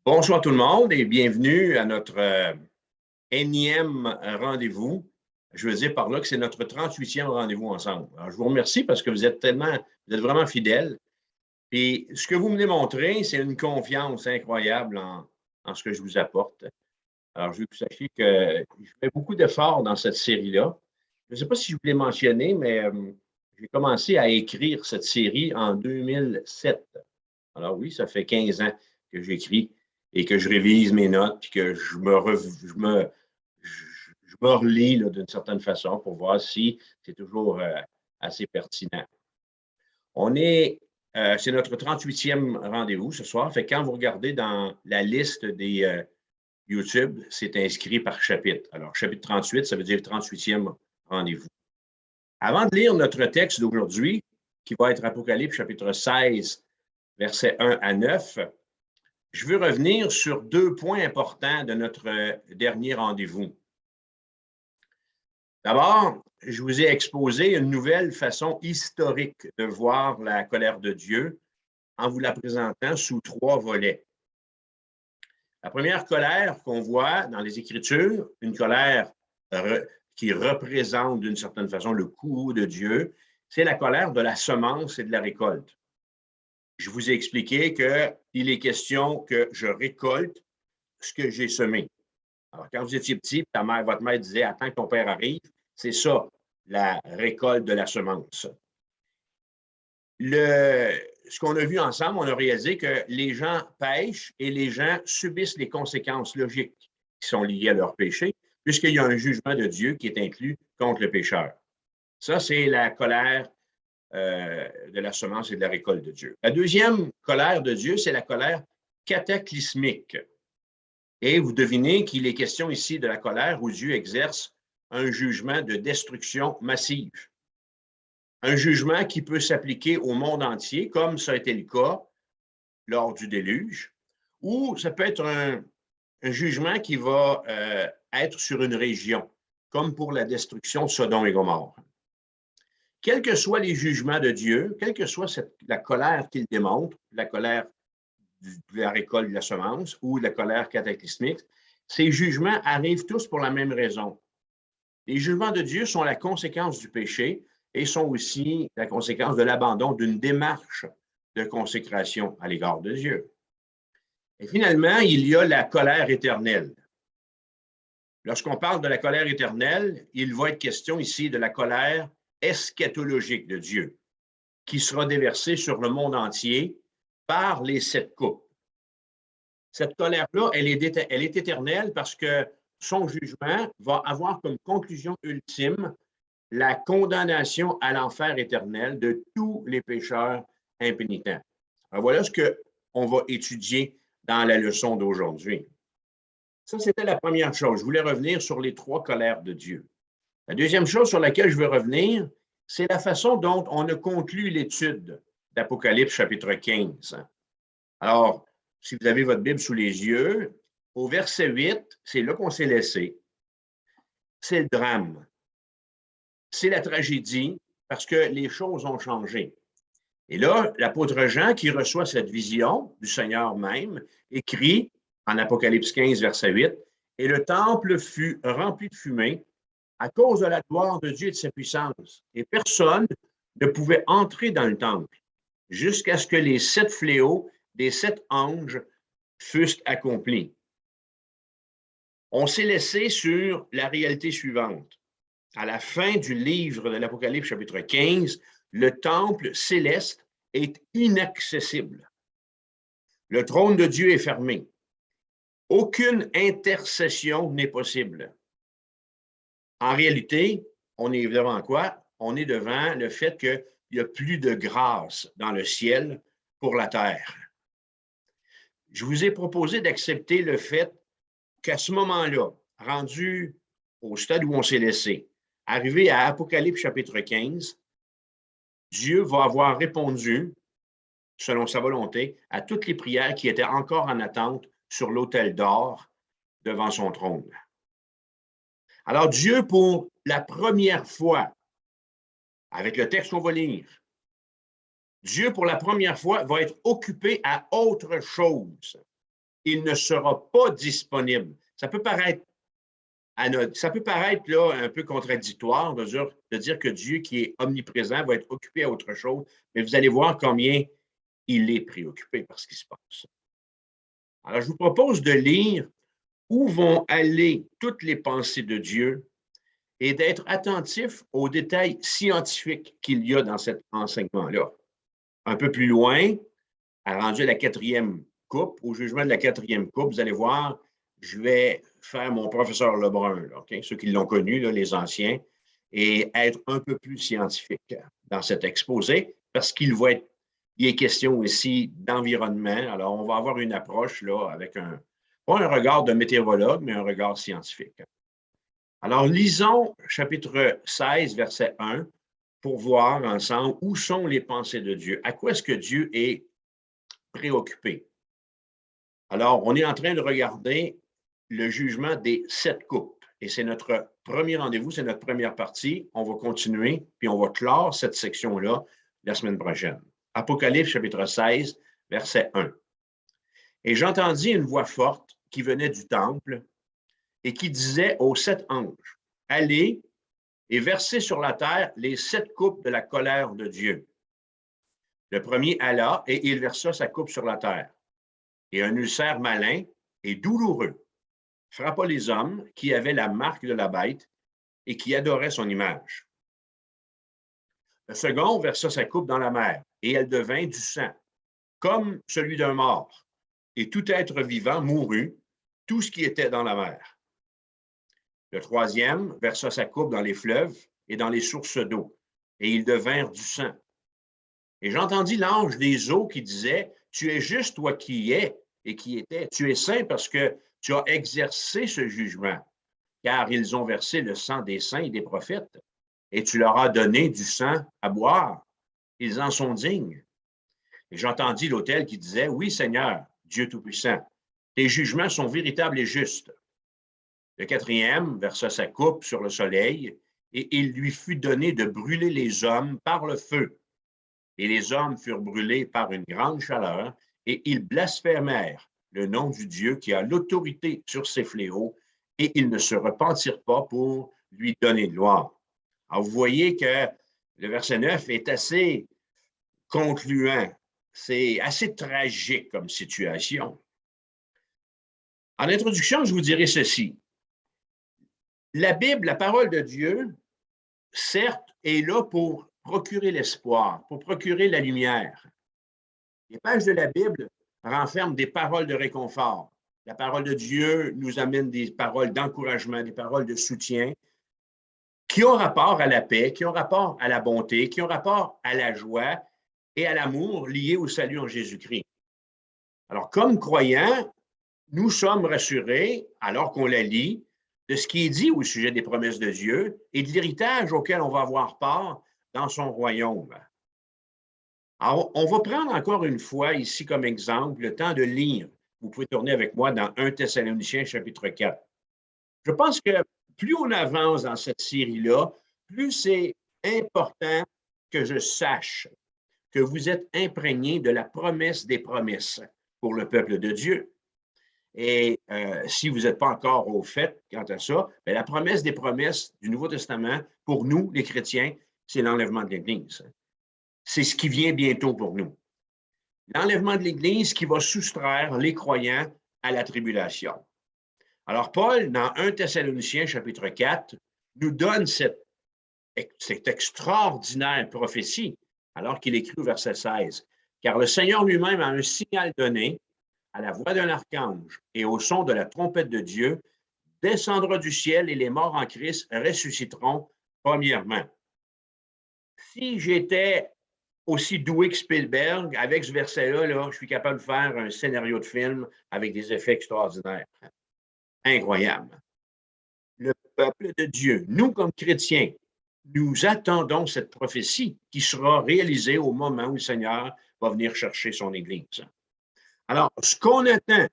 Bonsoir tout le monde et bienvenue à notre énième rendez-vous. Je veux dire par là que c'est notre 38e rendez-vous ensemble. Alors, je vous remercie parce que vous êtes vraiment fidèles. Et ce que vous me démontrez, c'est une confiance incroyable en ce que je vous apporte. Alors, je veux que vous sachiez que je fais beaucoup d'efforts dans cette série-là. Je ne sais pas si je vous l'ai mentionné, mais j'ai commencé à écrire cette série en 2007. Alors oui, ça fait 15 ans que j'écris et que je révise mes notes, puis que je me relis d'une certaine façon pour voir si c'est toujours assez pertinent. C'est notre 38e rendez-vous ce soir. Fait que quand vous regardez dans la liste des YouTube, c'est inscrit par chapitre. Alors, chapitre 38, ça veut dire 38e rendez-vous. Avant de lire notre texte d'aujourd'hui, qui va être Apocalypse chapitre 16, versets 1 à 9, je veux revenir sur deux points importants de notre dernier rendez-vous. D'abord, je vous ai exposé une nouvelle façon historique de voir la colère de Dieu en vous la présentant sous trois volets. La première colère qu'on voit dans les Écritures, une colère qui représente d'une certaine façon le courroux de Dieu, c'est la colère de la semence et de la récolte. Je vous ai expliqué qu'il est question que je récolte ce que j'ai semé. Alors, quand vous étiez petit, votre mère disait « Attends que ton père arrive », c'est ça, la récolte de la semence. Ce qu'on a vu ensemble, on a réalisé que les gens pêchent et les gens subissent les conséquences logiques qui sont liées à leur péché, puisqu'il y a un jugement de Dieu qui est inclus contre le pécheur. Ça, c'est la colère de la semence et de la récolte de Dieu. La deuxième colère de Dieu, c'est la colère cataclysmique. Et vous devinez qu'il est question ici de la colère où Dieu exerce un jugement de destruction massive. Un jugement qui peut s'appliquer au monde entier, comme ça a été le cas lors du déluge, ou ça peut être un jugement qui va être sur une région, comme pour la destruction de Sodome et Gomorrhe. Quels que soient les jugements de Dieu, quelle que soit la colère qu'il démontre, la colère de la récolte de la semence ou la colère cataclysmique, ces jugements arrivent tous pour la même raison. Les jugements de Dieu sont la conséquence du péché et sont aussi la conséquence de l'abandon d'une démarche de consécration à l'égard de Dieu. Et finalement, il y a la colère éternelle. Lorsqu'on parle de la colère éternelle, il va être question ici de la colère eschatologique de Dieu, qui sera déversée sur le monde entier par les 7 coupes. Cette colère-là, elle est éternelle parce que son jugement va avoir comme conclusion ultime la condamnation à l'enfer éternel de tous les pécheurs impénitents. Alors voilà ce qu'on va étudier dans la leçon d'aujourd'hui. Ça, c'était la première chose. Je voulais revenir sur les 3 colères de Dieu. La deuxième chose sur laquelle je veux revenir, c'est la façon dont on a conclu l'étude d'Apocalypse chapitre 15. Alors, si vous avez votre Bible sous les yeux, au verset 8, c'est là qu'on s'est laissé. C'est le drame. C'est la tragédie parce que les choses ont changé. Et là, l'apôtre Jean, qui reçoit cette vision du Seigneur même, écrit en Apocalypse 15, verset 8, « Et le temple fut rempli de fumée à cause de la gloire de Dieu et de sa puissance. Et personne ne pouvait entrer dans le temple jusqu'à ce que les 7 fléaux des 7 anges fussent accomplis. » On s'est laissé sur la réalité suivante. À la fin du livre de l'Apocalypse, chapitre 15, le temple céleste est inaccessible. Le trône de Dieu est fermé. Aucune intercession n'est possible. En réalité, on est devant quoi? On est devant le fait qu'il n'y a plus de grâce dans le ciel pour la terre. Je vous ai proposé d'accepter le fait qu'à ce moment-là, rendu au stade où on s'est laissé, arrivé à Apocalypse chapitre 15, Dieu va avoir répondu, selon sa volonté, à toutes les prières qui étaient encore en attente sur l'autel d'or devant son trône. Alors Dieu, pour la première fois, avec le texte qu'on va lire, Dieu, pour la première fois, va être occupé à autre chose il ne sera pas disponible. Ça peut paraître là, un peu contradictoire de dire que Dieu qui est omniprésent va être occupé à autre chose, mais vous allez voir combien il est préoccupé par ce qui se passe. Alors, je vous propose de lire où vont aller toutes les pensées de Dieu et d'être attentif aux détails scientifiques qu'il y a dans cet enseignement-là. Un peu plus loin, rendu à la 4e coupe, au jugement de la 4e coupe, vous allez voir, je vais faire mon professeur Lebrun, là, okay? Ceux qui l'ont connu, là, les anciens, et être un peu plus scientifique dans cet exposé, parce qu'il est question aussi d'environnement. Alors, on va avoir une approche là, avec pas un regard de météorologue, mais un regard scientifique. Alors, lisons chapitre 16, verset 1, pour voir ensemble où sont les pensées de Dieu. À quoi est-ce que Dieu est préoccupé? Alors, on est en train de regarder le jugement des 7 coupes. Et c'est notre premier rendez-vous, c'est notre première partie. On va continuer, puis on va clore cette section-là la semaine prochaine. Apocalypse, chapitre 16, verset 1. Et j'entendis une voix forte qui venait du temple et qui disait aux 7 anges, « Allez et versez sur la terre les 7 coupes de la colère de Dieu. » Le premier alla et il versa sa coupe sur la terre. Et un ulcère malin et douloureux frappa les hommes qui avaient la marque de la bête et qui adoraient son image. Le second versa sa coupe dans la mer, et elle devint du sang, comme celui d'un mort, et tout être vivant mourut, tout ce qui était dans la mer. Le troisième versa sa coupe dans les fleuves et dans les sources d'eau, et ils devinrent du sang. Et j'entendis l'ange des eaux qui disait, « Tu es juste, toi qui y es et qui étais. Tu es saint parce que tu as exercé ce jugement, car ils ont versé le sang des saints et des prophètes, et tu leur as donné du sang à boire. Ils en sont dignes. » Et j'entendis l'autel qui disait, « Oui, Seigneur, Dieu Tout-Puissant, tes jugements sont véritables et justes. » Le quatrième versa sa coupe sur le soleil, et il lui fut donné de brûler les hommes par le feu. Et les hommes furent brûlés par une grande chaleur, et ils blasphémèrent le nom du Dieu qui a l'autorité sur ces fléaux, et ils ne se repentirent pas pour lui donner gloire. Alors, vous voyez que le verset 9 est assez concluant. C'est assez tragique comme situation. En introduction, je vous dirai ceci. La Bible, la parole de Dieu, certes, est là pour procurer l'espoir, pour procurer la lumière. Les pages de la Bible renferment des paroles de réconfort. La parole de Dieu nous amène des paroles d'encouragement, des paroles de soutien qui ont rapport à la paix, qui ont rapport à la bonté, qui ont rapport à la joie et à l'amour lié au salut en Jésus-Christ. Alors, comme croyants, nous sommes rassurés, alors qu'on la lit, de ce qui est dit au sujet des promesses de Dieu et de l'héritage auquel on va avoir part dans son royaume. Alors, on va prendre encore une fois ici comme exemple le temps de lire. Vous pouvez tourner avec moi dans 1 Thessaloniciens chapitre 4. Je pense que plus on avance dans cette série-là, plus c'est important que je sache que vous êtes imprégnés de la promesse des promesses pour le peuple de Dieu. Et si vous n'êtes pas encore au fait quant à ça, bien, la promesse des promesses du Nouveau Testament, pour nous, les chrétiens, c'est l'enlèvement de l'Église. C'est ce qui vient bientôt pour nous. L'enlèvement de l'Église qui va soustraire les croyants à la tribulation. Alors, Paul, dans 1 Thessaloniciens, chapitre 4, nous donne cette extraordinaire prophétie, alors qu'il écrit au verset 16. « Car le Seigneur lui-même a un signal donné, à la voix d'un archange et au son de la trompette de Dieu, descendra du ciel et les morts en Christ ressusciteront premièrement. » Si j'étais aussi doué que Spielberg, avec ce verset-là, là, je suis capable de faire un scénario de film avec des effets extraordinaires. Incroyable. Le peuple de Dieu, nous comme chrétiens, nous attendons cette prophétie qui sera réalisée au moment où le Seigneur va venir chercher son Église. Alors, ce qu'on attend,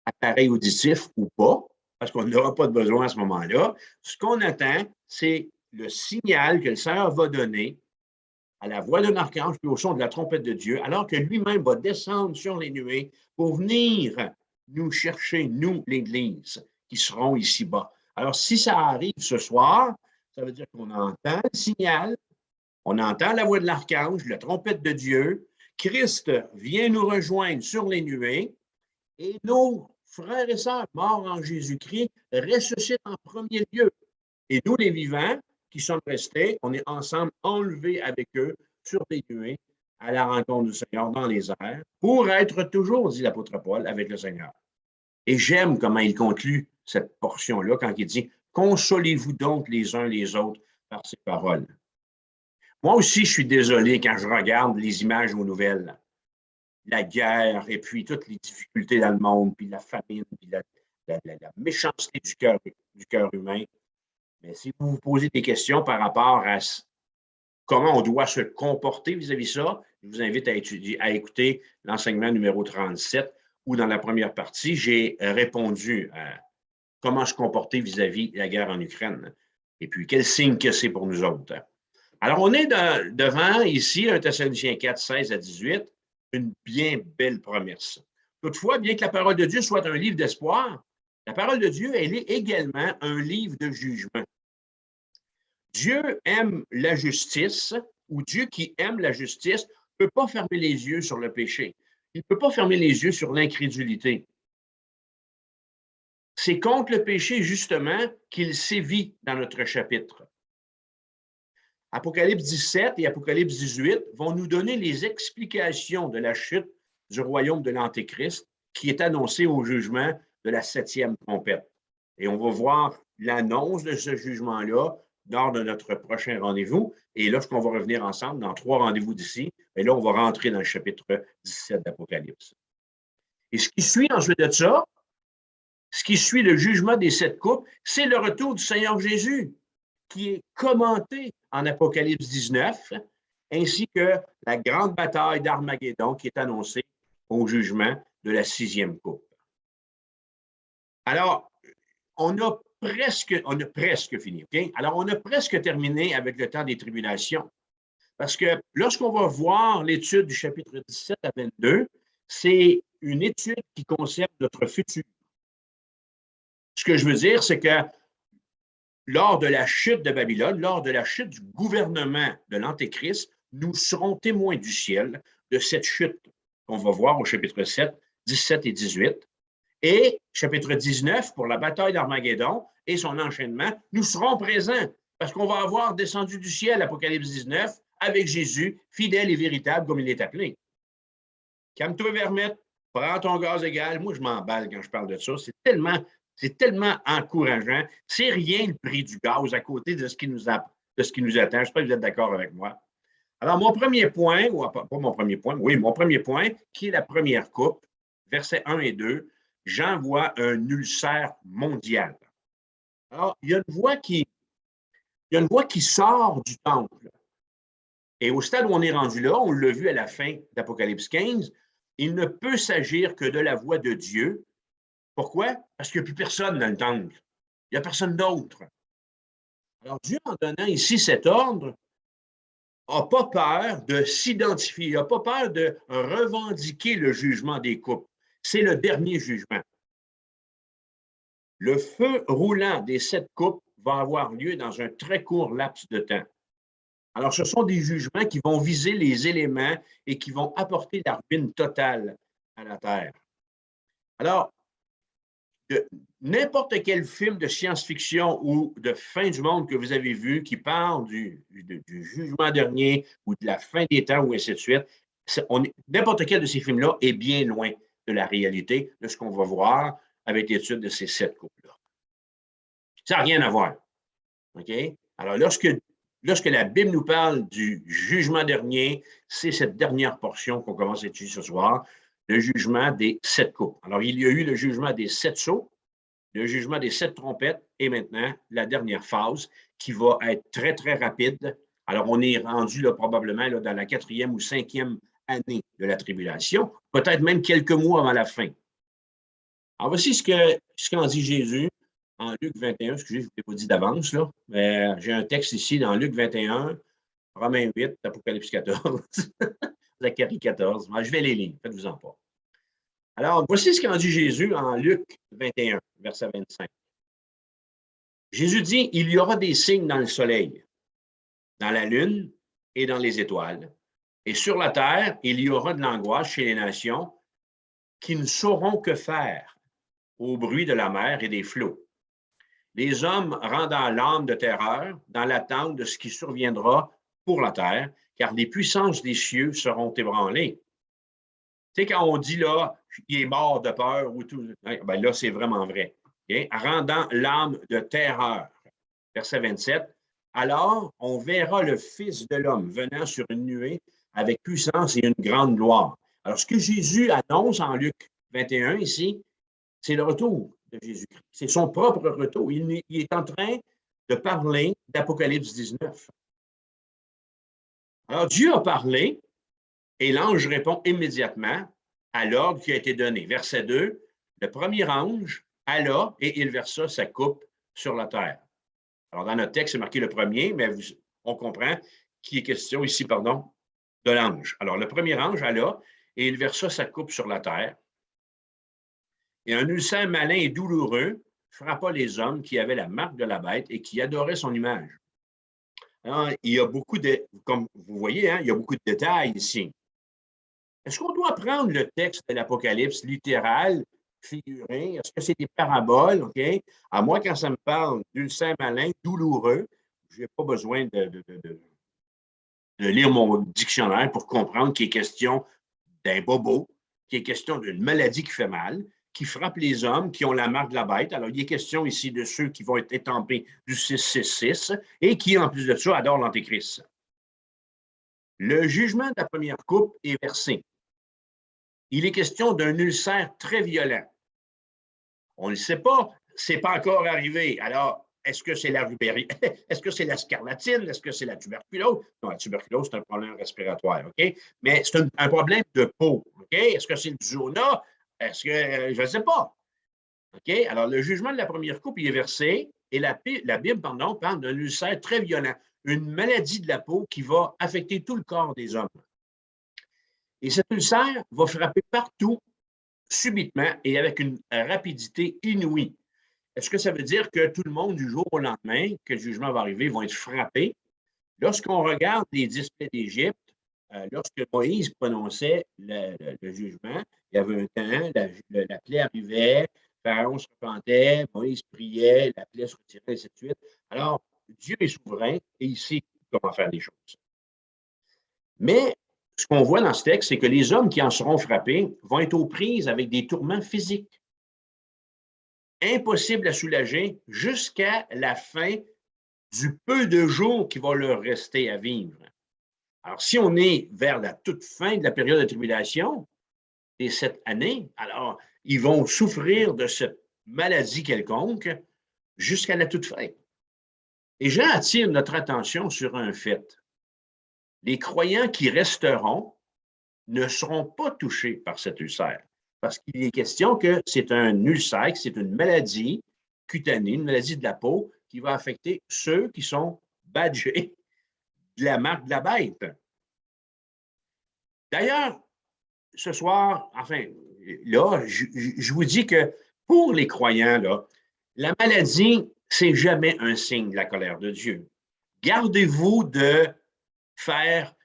appareil auditif ou pas, parce qu'on n'aura pas de besoin à ce moment-là, ce qu'on attend, c'est le signal que le Seigneur va donner à la voix d'un archange puis au son de la trompette de Dieu, alors que lui-même va descendre sur les nuées pour venir nous chercher, nous, l'Église, qui serons ici-bas. Alors, si ça arrive ce soir, ça veut dire qu'on entend le signal, on entend la voix de l'archange, la trompette de Dieu, Christ vient nous rejoindre sur les nuées et nos frères et sœurs morts en Jésus-Christ ressuscitent en premier lieu. Et nous, les vivants, qui sommes restés, on est ensemble enlevés avec eux sur les nuées à la rencontre du Seigneur dans les airs pour être toujours, dit l'apôtre Paul, avec le Seigneur. Et j'aime comment il conclut cette portion-là quand il dit « Consolez-vous donc les uns les autres par ces paroles. » Moi aussi, je suis désolé quand je regarde les images aux nouvelles. La guerre et puis toutes les difficultés dans le monde, puis la famine, puis la méchanceté du cœur humain. Mais si vous vous posez des questions par rapport à comment on doit se comporter vis-à-vis de ça, je vous invite à écouter l'enseignement numéro 37, où dans la première partie, j'ai répondu à comment se comporter vis-à-vis de la guerre en Ukraine. Et puis, quel signe que c'est pour nous autres. Alors, on est devant ici, 1 Thessaloniciens 4, 16 à 18, une bien belle promesse. Toutefois, bien que la parole de Dieu soit un livre d'espoir, la parole de Dieu, elle est également un livre de jugement. Dieu aime la justice, ou Dieu qui aime la justice ne peut pas fermer les yeux sur le péché. Il ne peut pas fermer les yeux sur l'incrédulité. C'est contre le péché, justement, qu'il sévit dans notre chapitre. Apocalypse 17 et Apocalypse 18 vont nous donner les explications de la chute du royaume de l'Antéchrist qui est annoncé au jugement de la 7e trompette. Et on va voir l'annonce de ce jugement-là lors de notre prochain rendez-vous. Et lorsqu'on va revenir ensemble dans 3 rendez-vous d'ici, et là, on va rentrer dans le chapitre 17 d'Apocalypse. Et ce qui suit ensuite de ça, ce qui suit le jugement des 7 coupes, c'est le retour du Seigneur Jésus, qui est commenté en Apocalypse 19, ainsi que la grande bataille d'Armageddon qui est annoncée au jugement de la 6e coupe. Alors, on a presque fini. Okay? Alors, on a presque terminé avec le temps des tribulations. Parce que lorsqu'on va voir l'étude du chapitre 17 à 22, c'est une étude qui concerne notre futur. Ce que je veux dire, c'est que lors de la chute de Babylone, lors de la chute du gouvernement de l'Antéchrist, nous serons témoins du ciel de cette chute qu'on va voir au chapitre 7, 17 et 18. Et chapitre 19, pour la bataille d'Armageddon et son enchaînement, nous serons présents parce qu'on va avoir descendu du ciel, Apocalypse 19, avec Jésus, fidèle et véritable comme il est appelé. Calme-toi, Vermette, prends ton gaz égal. Moi, je m'emballe quand je parle de ça. C'est tellement encourageant. C'est rien le prix du gaz à côté de ce qui nous attend. J'espère que vous êtes d'accord avec moi. Alors, mon premier point, ou pas mon premier point, oui, mon premier point, qui est la première coupe, versets 1 et 2, Jean voit un ulcère mondial. Alors, il y a une voix qui sort du temple. Et au stade où on est rendu là, on l'a vu à la fin d'Apocalypse 15, il ne peut s'agir que de la voix de Dieu. Pourquoi? Parce qu'il n'y a plus personne dans le temple. Il n'y a personne d'autre. Alors, Dieu, en donnant ici cet ordre, n'a pas peur de s'identifier, il n'a pas peur de revendiquer le jugement des coupes. C'est le dernier jugement. Le feu roulant des 7 coupes va avoir lieu dans un très court laps de temps. Alors, ce sont des jugements qui vont viser les éléments et qui vont apporter la ruine totale à la Terre. Alors, n'importe quel film de science-fiction ou de fin du monde que vous avez vu qui parle du jugement dernier ou de la fin des temps ou ainsi de suite, n'importe quel de ces films-là est bien loin de la réalité de ce qu'on va voir avec l'étude de ces 7 couples-là. Ça n'a rien à voir. OK? Alors, lorsque la Bible nous parle du jugement dernier, c'est cette dernière portion qu'on commence à étudier ce soir, le jugement des 7 coupes. Alors, il y a eu le jugement des 7 sceaux, le jugement des 7 trompettes et maintenant la dernière phase qui va être très, très rapide. Alors, on est rendu là, probablement là, dans la 4e ou 5e année de la tribulation, peut-être même quelques mois avant la fin. Alors, voici ce qu'en dit Jésus en Luc 21. Excusez, je ne vous l'ai pas dit d'avance, là, mais j'ai un texte ici dans Luc 21, Romains 8, Apocalypse 14, Zacharie 14. Je vais les lire, faites-vous-en pas. Alors, voici ce qu'en dit Jésus en Luc 21, verset 25. Jésus dit, il y aura des signes dans le soleil, dans la lune et dans les étoiles. Et sur la terre, il y aura de l'angoisse chez les nations qui ne sauront que faire au bruit de la mer et des flots. Les hommes rendant l'âme de terreur dans l'attente de ce qui surviendra pour la terre, car les puissances des cieux seront ébranlées. Tu sais, quand on dit là, il est mort de peur ou tout, ben là, c'est vraiment vrai. Okay? Rendant l'âme de terreur. Verset 27. Alors, on verra le Fils de l'homme venant sur une nuée avec puissance et une grande gloire. Alors, ce que Jésus annonce en Luc 21 ici, c'est le retour de Jésus-Christ. C'est son propre retour. Il est en train de parler d'Apocalypse 19. Alors, Dieu a parlé et l'ange répond immédiatement à l'ordre qui a été donné. Verset 2, le premier ange alla et il versa sa coupe sur la terre. Alors, dans notre texte, c'est marqué le premier, mais on comprend qu'il est question ici, de l'ange. Alors, le premier ange alla et il versa sa coupe sur la terre. Et un ulcère malin et douloureux frappa les hommes qui avaient la marque de la bête et qui adoraient son image. Alors, il y a beaucoup de, comme vous voyez, hein, il y a beaucoup de détails ici. Est-ce qu'on doit prendre le texte de l'Apocalypse littéral, figuré? Est-ce que c'est des paraboles? OK? À moi, quand ça me parle d'ulcère malin, douloureux, je n'ai pas besoin de lire mon dictionnaire pour comprendre qu'il est question d'un bobo, qu'il est question d'une maladie qui fait mal, qui frappe les hommes qui ont la marque de la bête. Alors, il est question ici de ceux qui vont être étampés du 666 et qui, en plus de ça, adorent l'Antéchrist. Le jugement de la première coupe est versé. Il est question d'un ulcère très violent. On ne le sait pas, ce n'est pas encore arrivé. Alors, est-ce que c'est la rubérie? Est-ce que c'est la scarlatine? Est-ce que c'est la tuberculose? Non, la tuberculose, c'est un problème respiratoire, OK? Mais c'est un problème de peau, OK? Est-ce que c'est le zona? Est-ce que, je ne sais pas. OK? Alors, le jugement de la première coupe, il est versé et la Bible, parle d'un ulcère très violent, une maladie de la peau qui va affecter tout le corps des hommes. Et cet ulcère va frapper partout, subitement et avec une rapidité inouïe. Est-ce que ça veut dire que tout le monde, du jour au lendemain, que le jugement va arriver, vont être frappés? Lorsqu'on regarde les 10 plaies d'Égypte, lorsque Moïse prononçait le jugement, il y avait un temps, la plaie arrivait, Pharaon se repentait, Moïse priait, la plaie se retirait, et ainsi de suite. Alors, Dieu est souverain et il sait comment faire les choses. Mais ce qu'on voit dans ce texte, c'est que les hommes qui en seront frappés vont être aux prises avec des tourments physiques, impossibles à soulager jusqu'à la fin du peu de jours qui va leur rester à vivre. Alors, si on est vers la toute fin de la période de tribulation, des 7 années, alors ils vont souffrir de cette maladie quelconque jusqu'à la toute fin. Et Jean attire notre attention sur un fait. Les croyants qui resteront ne seront pas touchés par cet ulcère, parce qu'il est question que c'est un ulcère, que c'est une maladie cutanée, une maladie de la peau qui va affecter ceux qui sont badgés de la marque de la bête. D'ailleurs, ce soir, enfin, là, je vous dis que pour les croyants, là, la maladie, c'est jamais un signe de la colère de Dieu. Gardez-vous de faire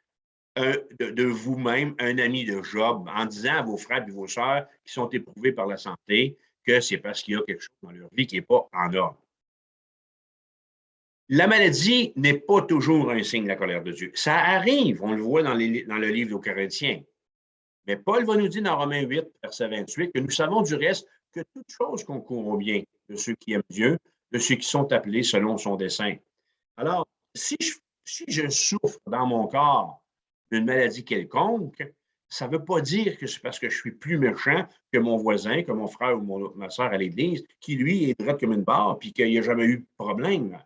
de vous-même un ami de Job en disant à vos frères et vos sœurs qui sont éprouvés par la santé que c'est parce qu'il y a quelque chose dans leur vie qui n'est pas en ordre. La maladie n'est pas toujours un signe de la colère de Dieu. Ça arrive, on le voit dans le livre aux Corinthiens. Mais Paul va nous dire dans Romains 8, verset 28, que nous savons du reste que toute chose concourt au bien de ceux qui aiment Dieu, de ceux qui sont appelés selon son dessein. Alors, si je souffre dans mon corps d'une maladie quelconque, ça ne veut pas dire que c'est parce que je suis plus méchant que mon voisin, que mon frère ou ma soeur à l'église, qui, lui, est droit comme une barre puis qu'il n'y a jamais eu de problème.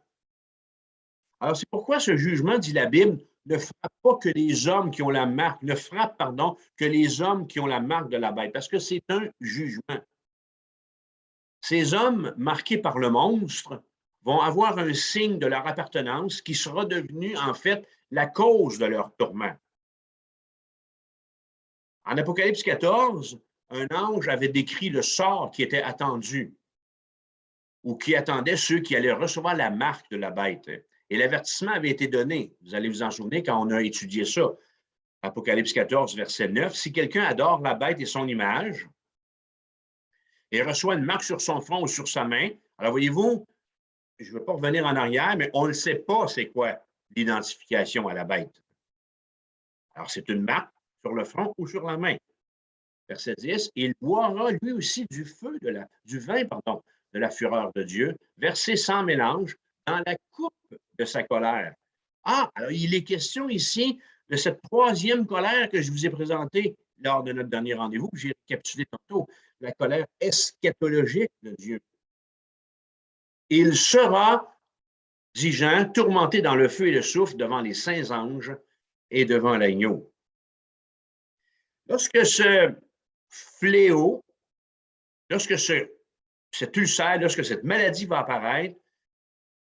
Alors, c'est pourquoi ce jugement, dit la Bible, ne frappe pas que les hommes qui ont la marque, ne frappe, pardon, que les hommes qui ont la marque de la bête, parce que c'est un jugement. Ces hommes marqués par le monstre vont avoir un signe de leur appartenance qui sera devenu, en fait, la cause de leur tourment. En Apocalypse 14, un ange avait décrit le sort qui était attendu ou qui attendait ceux qui allaient recevoir la marque de la bête. Et l'avertissement avait été donné. Vous allez vous en souvenir quand on a étudié ça. Apocalypse 14, verset 9. Si quelqu'un adore la bête et son image et reçoit une marque sur son front ou sur sa main, alors voyez-vous, je ne veux pas revenir en arrière, mais on ne sait pas c'est quoi l'identification à la bête. Alors, c'est une marque sur le front ou sur la main. Verset 10, il boira lui aussi du vin, de la fureur de Dieu, versé sans mélange dans la coupe de sa colère. Ah, alors il est question ici de cette troisième colère que je vous ai présentée lors de notre dernier rendez-vous, que j'ai récapitulé tantôt, la colère eschatologique de Dieu. Il sera, dit Jean, tourmenté dans le feu et le soufre devant les saints anges et devant l'agneau. Lorsque ce fléau, lorsque cet ulcère, lorsque cette maladie va apparaître,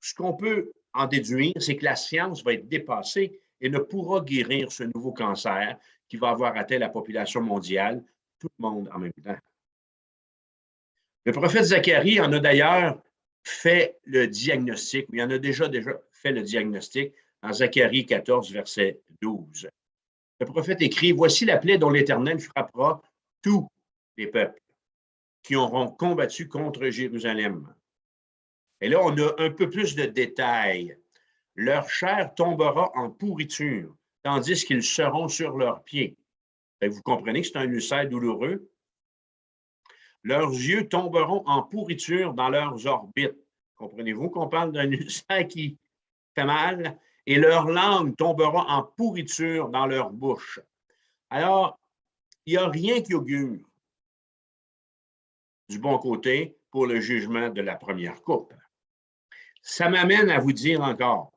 ce qu'on peut en déduire, c'est que la science va être dépassée et ne pourra guérir ce nouveau cancer qui va avoir atteint la population mondiale, tout le monde en même temps. Le prophète Zacharie en a d'ailleurs fait le diagnostic, ou il en a déjà fait le diagnostic dans Zacharie 14, verset 12. Le prophète écrit, « Voici la plaie dont l'Éternel frappera tous les peuples qui auront combattu contre Jérusalem. » Et là, on a un peu plus de détails. « Leur chair tombera en pourriture, tandis qu'ils seront sur leurs pieds. » Vous comprenez que c'est un ulcère douloureux? « Leurs yeux tomberont en pourriture dans leurs orbites. » Comprenez-vous qu'on parle d'un ulcère qui fait mal? « Et leur langue tombera en pourriture dans leur bouche. » Alors, il n'y a rien qui augure du bon côté pour le jugement de la première coupe. Ça m'amène à vous dire encore,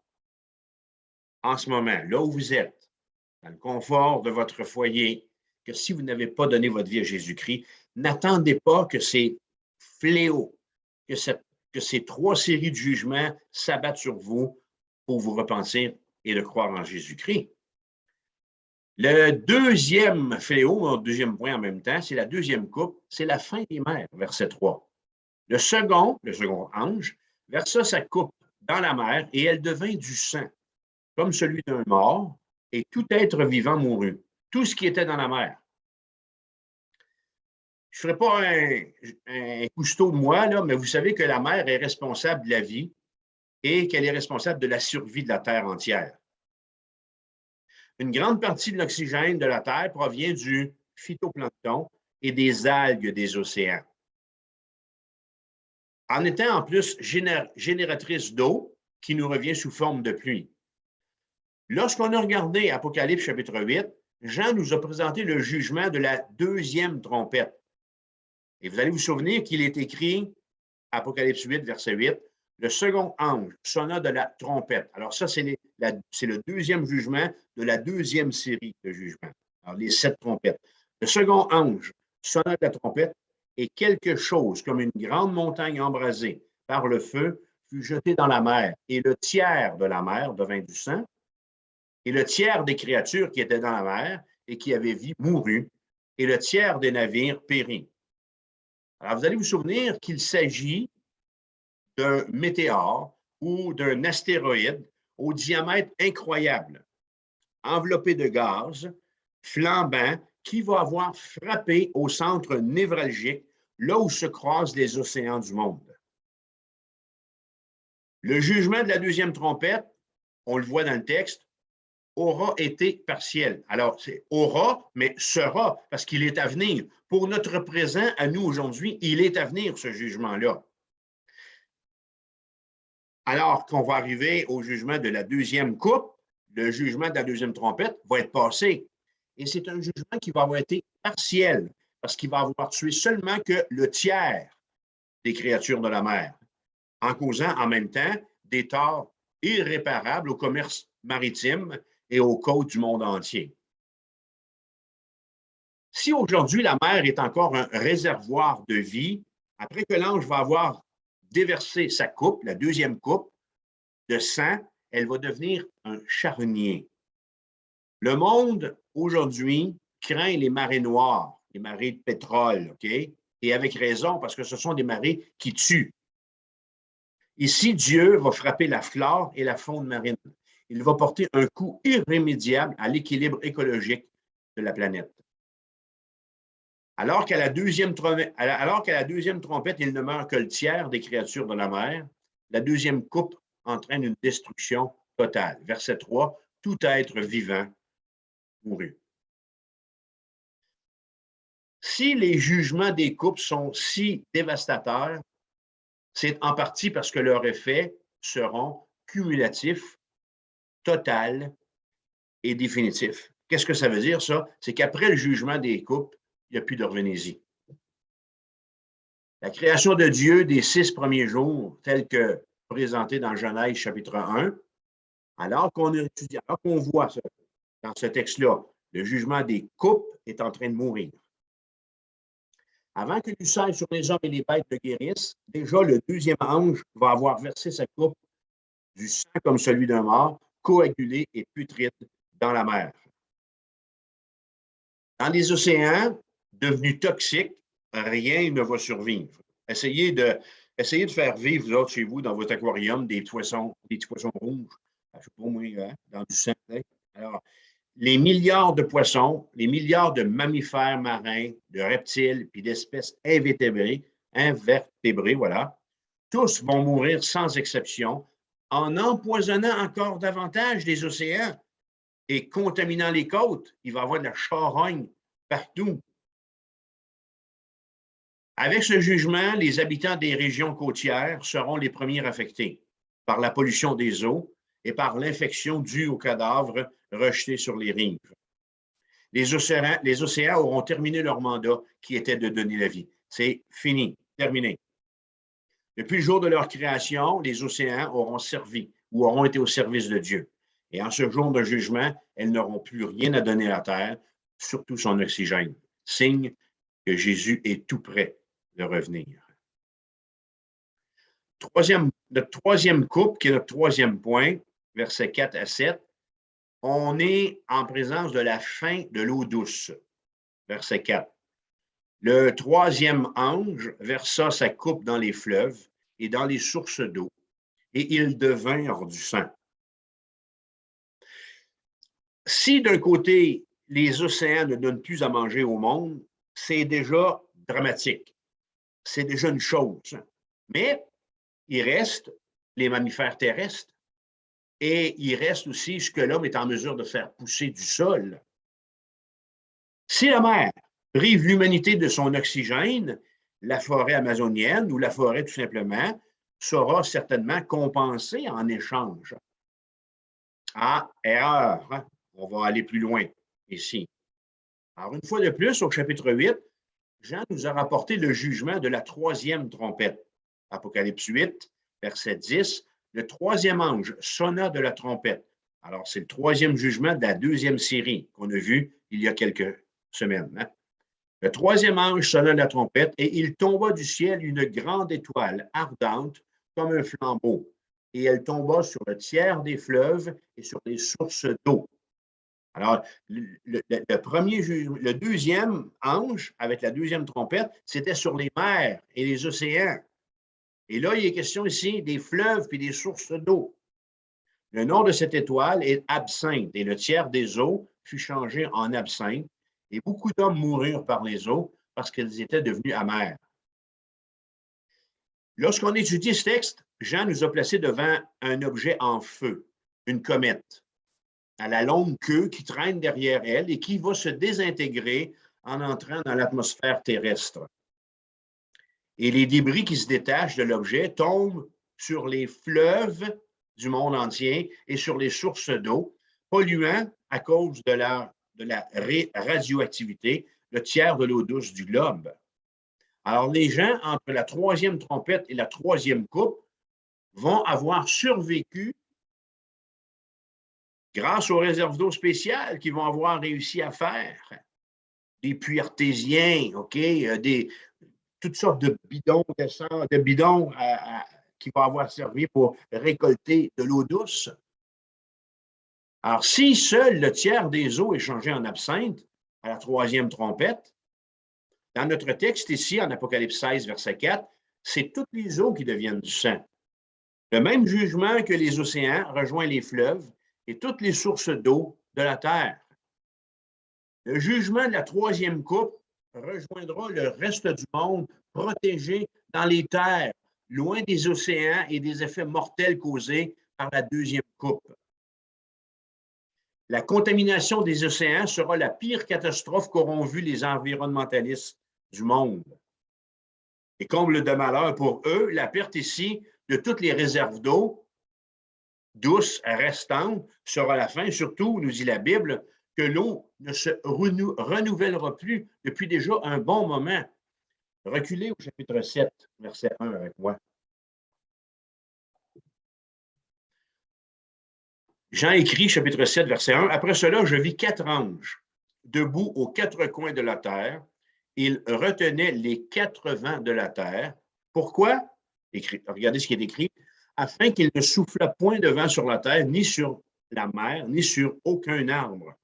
en ce moment, là où vous êtes, dans le confort de votre foyer, que si vous n'avez pas donné votre vie à Jésus-Christ, n'attendez pas que ces fléaux, que ces trois séries de jugements s'abattent sur vous pour vous repentir et de croire en Jésus-Christ. Le deuxième fléau, mon deuxième point en même temps, c'est la deuxième coupe, c'est la fin des mers, verset 3. Le second ange, versa sa coupe dans la mer et elle devint du sang, comme celui d'un mort, et tout être vivant mourut, tout ce qui était dans la mer. Je ne ferai pas un cousteau de moi, là, mais vous savez que la mer est responsable de la vie et qu'elle est responsable de la survie de la Terre entière. Une grande partie de l'oxygène de la Terre provient du phytoplancton et des algues des océans. En étant en plus génératrice d'eau qui nous revient sous forme de pluie. Lorsqu'on a regardé Apocalypse chapitre 8, Jean nous a présenté le jugement de la deuxième trompette. Et vous allez vous souvenir qu'il est écrit, Apocalypse 8, verset 8, le second ange sonna de la trompette. Alors ça, c'est le deuxième jugement de la deuxième série de jugements. Alors les 7 trompettes. Le second ange sonna de la trompette et quelque chose comme une grande montagne embrasée par le feu fut jeté dans la mer. Et le tiers de la mer devint du sang. Et le tiers des créatures qui étaient dans la mer et qui avaient vie mourut. Et le tiers des navires périt. Alors vous allez vous souvenir qu'il s'agit d'un météore ou d'un astéroïde au diamètre incroyable, enveloppé de gaz, flambant, qui va avoir frappé au centre névralgique, là où se croisent les océans du monde. Le jugement de la deuxième trompette, on le voit dans le texte, aura été partiel. Alors, c'est aura, mais sera, parce qu'il est à venir. Pour notre présent, à nous aujourd'hui, il est à venir, ce jugement-là. Alors qu'on va arriver au jugement de la deuxième coupe, le jugement de la deuxième trompette va être passé. Et c'est un jugement qui va avoir été partiel, parce qu'il va avoir tué seulement que le tiers des créatures de la mer, en causant en même temps des torts irréparables au commerce maritime et aux côtes du monde entier. Si aujourd'hui la mer est encore un réservoir de vie, après que l'ange va avoir déversé sa coupe, la deuxième coupe de sang, elle va devenir un charnier. Le monde aujourd'hui craint les marées noires des marées de pétrole, OK? Et avec raison, parce que ce sont des marées qui tuent. Ici, Dieu va frapper la flore et la faune marine. Il va porter un coup irrémédiable à l'équilibre écologique de la planète. Alors qu'à la deuxième trompette, il ne meurt que le tiers des créatures de la mer, la deuxième coupe entraîne une destruction totale. Verset 3, tout être vivant mourut. Si les jugements des coupes sont si dévastateurs, c'est en partie parce que leurs effets seront cumulatifs, total et définitif. Qu'est-ce que ça veut dire, ça? C'est qu'après le jugement des coupes, il n'y a plus de revenez-y. La création de Dieu des 6 premiers jours, telle que présentée dans Genèse chapitre 1, alors qu'on voit ça, dans ce texte-là, le jugement des coupes est en train de mourir. Avant que l'usage sur les hommes et les bêtes ne guérisse, déjà le deuxième ange va avoir versé sa coupe du sang comme celui d'un mort, coagulé et putride dans la mer. Dans les océans devenus toxiques, rien ne va survivre. Essayez de faire vivre, vous autres, chez vous, dans votre aquarium, des petits poissons rouges. Je ne sais pas moi, hein, dans du sang. Alors, les milliards de poissons, les milliards de mammifères marins, de reptiles puis d'espèces invertébrées, voilà, tous vont mourir sans exception en empoisonnant encore davantage les océans et contaminant les côtes. Il va y avoir de la charogne partout. Avec ce jugement, les habitants des régions côtières seront les premiers affectés par la pollution des eaux et par l'infection due aux cadavres rejetés sur les rives. Les océans auront terminé leur mandat qui était de donner la vie. C'est fini, terminé. Depuis le jour de leur création, les océans auront servi ou auront été au service de Dieu. Et en ce jour de jugement, elles n'auront plus rien à donner à la terre, surtout son oxygène. Signe que Jésus est tout près de revenir. Notre troisième coupe, qui est notre troisième point, versets 4 à 7, on est en présence de la fin de l'eau douce. Verset 4. Le troisième ange versa sa coupe dans les fleuves et dans les sources d'eau, et ils devinrent du sang. Si d'un côté, les océans ne donnent plus à manger au monde, c'est déjà dramatique. C'est déjà une chose. Mais il reste les mammifères terrestres et il reste aussi ce que l'homme est en mesure de faire pousser du sol. Si la mer prive l'humanité de son oxygène, la forêt amazonienne ou la forêt tout simplement sera certainement compensée en échange. Ah, erreur, hein? On va aller plus loin ici. Alors, une fois de plus, au chapitre 8, Jean nous a rapporté le jugement de la troisième trompette. Apocalypse 8, verset 10, le troisième ange sonna de la trompette. Alors, c'est le troisième jugement de la deuxième série qu'on a vu il y a quelques semaines. Hein? Le troisième ange sonna de la trompette et il tomba du ciel une grande étoile ardente comme un flambeau. Et elle tomba sur le tiers des fleuves et sur les sources d'eau. Alors, le deuxième ange, avec la deuxième trompette, c'était sur les mers et les océans. Et là, il est question ici des fleuves et des sources d'eau. Le nom de cette étoile est absinthe, et le tiers des eaux fut changé en absinthe, et beaucoup d'hommes moururent par les eaux parce qu'elles étaient devenues amères. Lorsqu'on étudie ce texte, Jean nous a placés devant un objet en feu, une comète, à la longue queue qui traîne derrière elle et qui va se désintégrer en entrant dans l'atmosphère terrestre. Et les débris qui se détachent de l'objet tombent sur les fleuves du monde entier et sur les sources d'eau, polluant à cause de la radioactivité le tiers de l'eau douce du globe. Alors, les gens, entre la troisième trompette et la troisième coupe, vont avoir survécu grâce aux réserves d'eau spéciales qu'ils vont avoir réussi à faire. Des puits artésiens, OK, toutes sortes de bidons, qui vont avoir servi pour récolter de l'eau douce. Alors, si seul le tiers des eaux est changé en absinthe à la troisième trompette, Dans notre texte ici, en Apocalypse 16, verset 4, c'est toutes les eaux qui deviennent du sang. Le même jugement que les océans rejoint les fleuves et toutes les sources d'eau de la terre. Le jugement de la troisième coupe rejoindra le reste du monde protégé dans les terres, loin des océans et des effets mortels causés par la deuxième coupe. La contamination des océans sera la pire catastrophe qu'auront vu les environnementalistes du monde. Et comble de malheur pour eux, la perte ici de toutes les réserves d'eau douce restantes sera la fin. Surtout, nous dit la Bible, que l'eau ne se renouvellera plus depuis déjà un bon moment. Reculez au chapitre 7, verset 1 avec moi. Jean écrit, chapitre 7, verset 1, « Après cela, je vis 4 anges debout aux 4 coins de la terre. Ils retenaient les 4 vents de la terre. Pourquoi? Regardez ce qui est écrit. Afin qu'il ne soufflât point de vent sur la terre, ni sur la mer, ni sur aucun arbre. »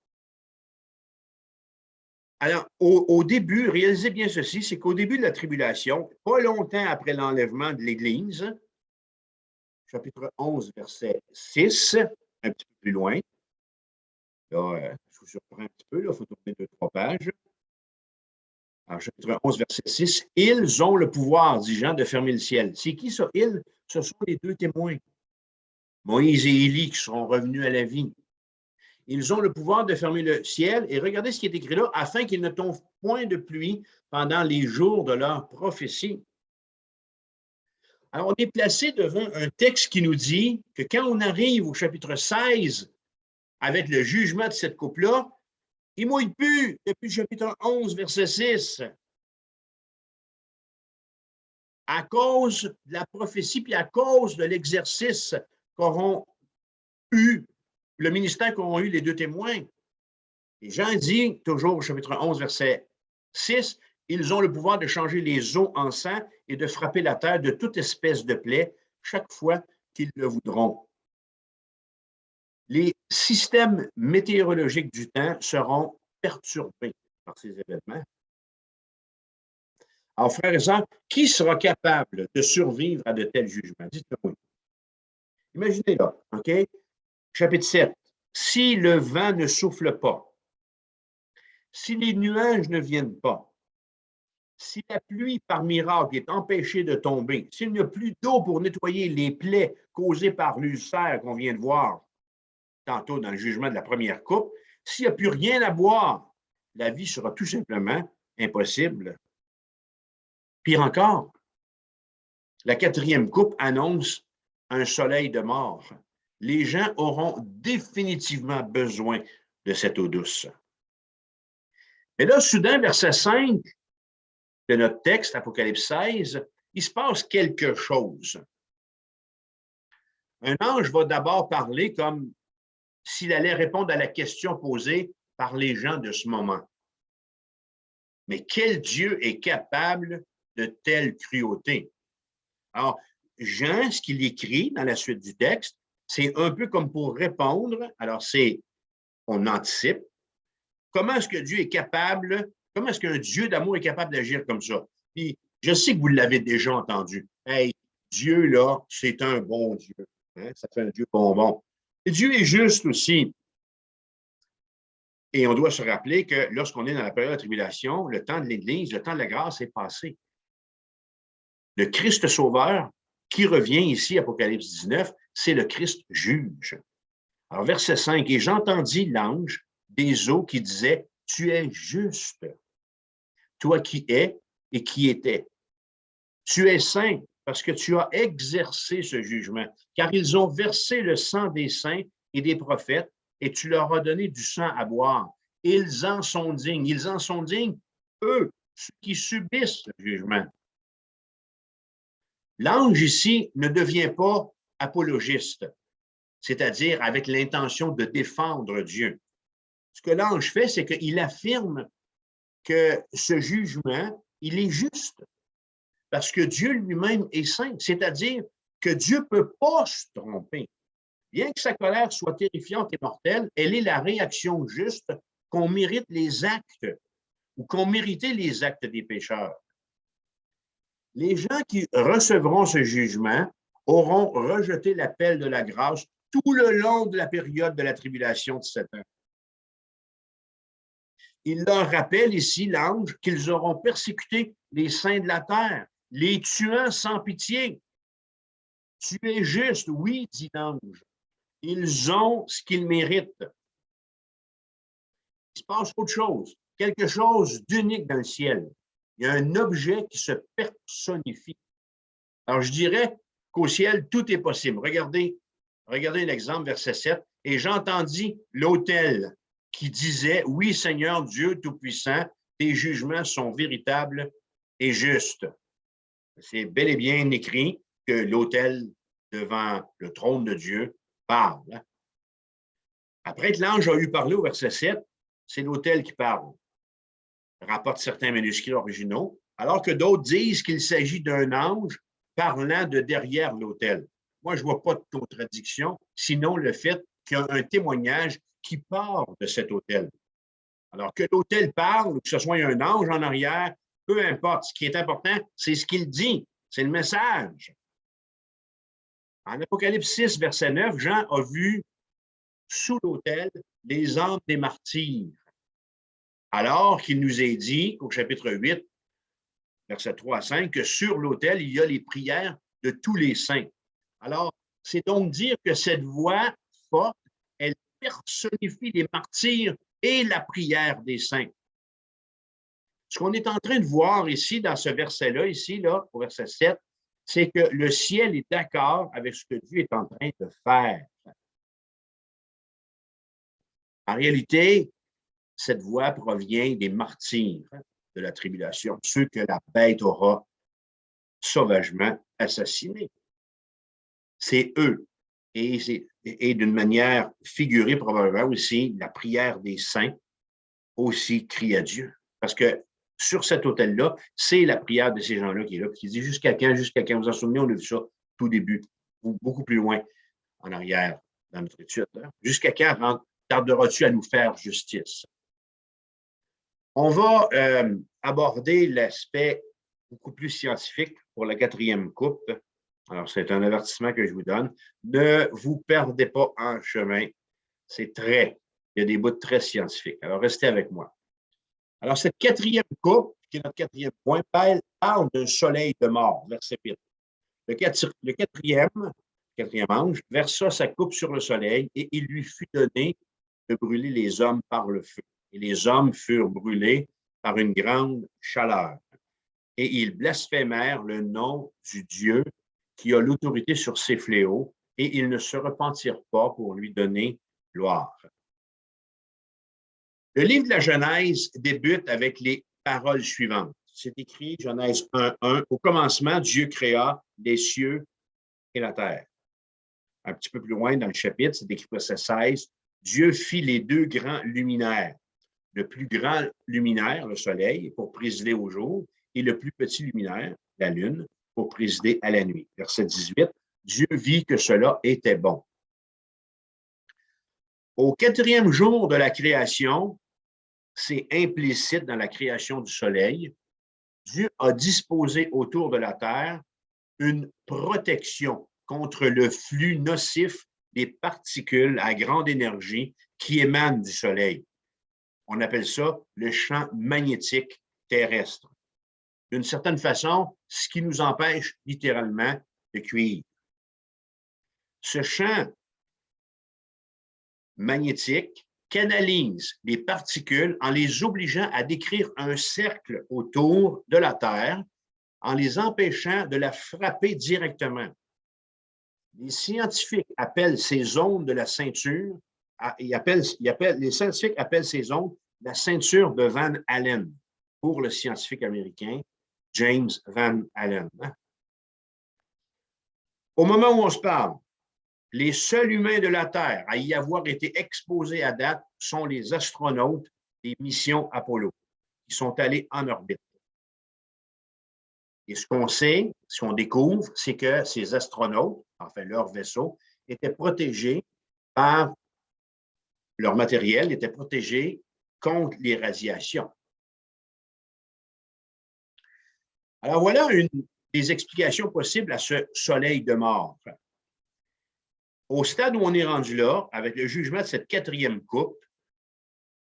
Alors, au début, réalisez bien ceci, c'est qu'au début de la tribulation, pas longtemps après l'enlèvement de l'Église, chapitre 11, verset 6, un petit peu plus loin, là, je vous surprends un petit peu, il faut tourner 2-3 pages. Alors, chapitre 11, verset 6, « Ils ont le pouvoir, dit Jean, de fermer le ciel. » C'est qui ça, ils? Ce sont les 2 témoins, Moïse et Élie, qui seront revenus à la vie. Ils ont le pouvoir de fermer le ciel, et regardez ce qui est écrit là, afin qu'il ne tombe point de pluie pendant les jours de leur prophétie. Alors, on est placé devant un texte qui nous dit que quand on arrive au chapitre 16, avec le jugement de cette coupe-là, il ne mouille plus depuis le chapitre 11, verset 6. À cause de la prophétie, puis à cause de l'exercice qu'auront eu, le ministère qu'auront eu les 2 témoins. Et Jean dit, toujours au chapitre 11, verset 6, « Ils ont le pouvoir de changer les eaux en sang et de frapper la terre de toute espèce de plaie chaque fois qu'ils le voudront. » Les systèmes météorologiques du temps seront perturbés par ces événements. Alors, frères et sœurs, qui sera capable de survivre à de tels jugements? Dites-le-moi. Imaginez là, OK? Chapitre 7. Si le vent ne souffle pas, si les nuages ne viennent pas, si la pluie par miracle est empêchée de tomber, s'il n'y a plus d'eau pour nettoyer les plaies causées par l'ulcère qu'on vient de voir tantôt dans le jugement de la première coupe, s'il n'y a plus rien à boire, la vie sera tout simplement impossible. Pire encore, la 4e coupe annonce un soleil de mort. Les gens auront définitivement besoin de cette eau douce. Mais là, soudain, verset 5 de notre texte, Apocalypse 16, il se passe quelque chose. Un ange va d'abord parler comme s'il allait répondre à la question posée par les gens de ce moment. Mais quel Dieu est capable de telle cruauté? Alors, Jean, ce qu'il écrit dans la suite du texte, c'est un peu comme pour répondre. Alors, on anticipe. Comment est-ce que Dieu est capable, comment est-ce qu'un Dieu d'amour est capable d'agir comme ça? Puis, je sais que vous l'avez déjà entendu. Hey, Dieu, là, c'est un bon Dieu. Hein? Ça fait un Dieu bonbon. Et Dieu est juste aussi. Et on doit se rappeler que lorsqu'on est dans la période de tribulation, le temps de l'Église, le temps de la grâce est passé. Le Christ sauveur qui revient ici, Apocalypse 19, c'est le Christ juge. Alors, verset 5, « Et j'entendis l'ange des eaux qui disait, tu es juste, toi qui es et qui étais. Tu es saint parce que tu as exercé ce jugement, car ils ont versé le sang des saints et des prophètes et tu leur as donné du sang à boire. Ils en sont dignes. Ils en sont dignes, eux, ceux qui subissent ce jugement. » L'ange ici ne devient pas apologiste, c'est-à-dire avec l'intention de défendre Dieu. Ce que l'ange fait, c'est qu'il affirme que ce jugement, il est juste, parce que Dieu lui-même est saint, c'est-à-dire que Dieu ne peut pas se tromper. Bien que sa colère soit terrifiante et mortelle, elle est la réaction juste qu'on mérite les actes ou qu'ont mérité les actes des pécheurs. Les gens qui recevront ce jugement auront rejeté l'appel de la grâce tout le long de la période de la tribulation de 7 ans. Il leur rappelle ici, l'ange, qu'ils auront persécuté les saints de la terre, les tuant sans pitié. Tu es juste, oui, dit l'ange. Ils ont ce qu'ils méritent. Il se passe autre chose, quelque chose d'unique dans le ciel. Il y a un objet qui se personnifie. Alors, je dirais qu'au ciel, tout est possible. Regardez l'exemple, verset 7. Et j'entendis l'autel qui disait, oui, Seigneur Dieu Tout-Puissant, tes jugements sont véritables et justes. C'est bel et bien écrit que l'autel devant le trône de Dieu parle. Après que l'ange a eu parlé au verset 7, c'est l'autel qui parle, rapporte certains manuscrits originaux, alors que d'autres disent qu'il s'agit d'un ange parlant de derrière l'autel. Moi, je ne vois pas de contradiction, sinon le fait qu'il y a un témoignage qui part de cet autel. Alors que l'autel parle, ou que ce soit un ange en arrière, peu importe. Ce qui est important, c'est ce qu'il dit, c'est le message. En Apocalypse 6, verset 9, Jean a vu sous l'autel les âmes des martyrs, alors qu'il nous est dit au chapitre 8, versets 3 à 5, que sur l'autel, il y a les prières de tous les saints. Alors, c'est donc dire que cette voix forte, elle personnifie les martyrs et la prière des saints. Ce qu'on est en train de voir ici, dans ce verset-là, ici, là, au verset 7, c'est que le ciel est d'accord avec ce que Dieu est en train de faire. En réalité, cette voix provient des martyrs de la tribulation, ceux que la bête aura sauvagement assassinés. C'est eux. Et d'une manière figurée, probablement aussi, la prière des saints aussi crie à Dieu. Parce que sur cet autel-là, c'est la prière de ces gens-là qui est là, qui dit jusqu'à quand, vous en souvenez, on a vu ça tout début, ou beaucoup plus loin en arrière dans notre étude. Hein? Jusqu'à quand tarderas-tu à nous faire justice? On va aborder l'aspect beaucoup plus scientifique pour la 4e coupe. Alors, c'est un avertissement que je vous donne. Ne vous perdez pas en chemin. Il y a des bouts très scientifiques. Alors, restez avec moi. Alors, cette 4e coupe, qui est notre 4e point, parle d'un soleil de mort, verset 8. Le 4e ange versa sa coupe sur le soleil et il lui fut donné de brûler les hommes par le feu. Et les hommes furent brûlés par une grande chaleur. Et ils blasphémèrent le nom du Dieu qui a l'autorité sur ces fléaux, et ils ne se repentirent pas pour lui donner gloire. Le livre de la Genèse débute avec les paroles suivantes. C'est écrit, Genèse 1:1, au commencement, Dieu créa les cieux et la terre. Un petit peu plus loin dans le chapitre, c'est écrit verset 16, Dieu fit les 2 grands luminaires. Le plus grand luminaire, le soleil, pour présider au jour, et le plus petit luminaire, la lune, pour présider à la nuit. Verset 18, Dieu vit que cela était bon. Au 4e jour de la création, c'est implicite dans la création du soleil, Dieu a disposé autour de la terre une protection contre le flux nocif des particules à grande énergie qui émanent du soleil. On appelle ça le champ magnétique terrestre. D'une certaine façon, ce qui nous empêche littéralement de cuire. Ce champ magnétique canalise les particules en les obligeant à décrire un cercle autour de la Terre, en les empêchant de la frapper directement. Les scientifiques appellent ces ondes de la ceinture, les scientifiques appellent ces ondes la ceinture de Van Allen, pour le scientifique américain James Van Allen. Au moment où on se parle, les seuls humains de la Terre à y avoir été exposés à date sont les astronautes des missions Apollo, qui sont allés en orbite. Et ce qu'on sait, ce qu'on découvre, c'est que ces astronautes, enfin leur vaisseau, étaient protégés par leur matériel, était protégé contre les radiations. Alors, voilà une des explications possibles à ce soleil de mort. Au stade où on est rendu là, avec le jugement de cette quatrième coupe,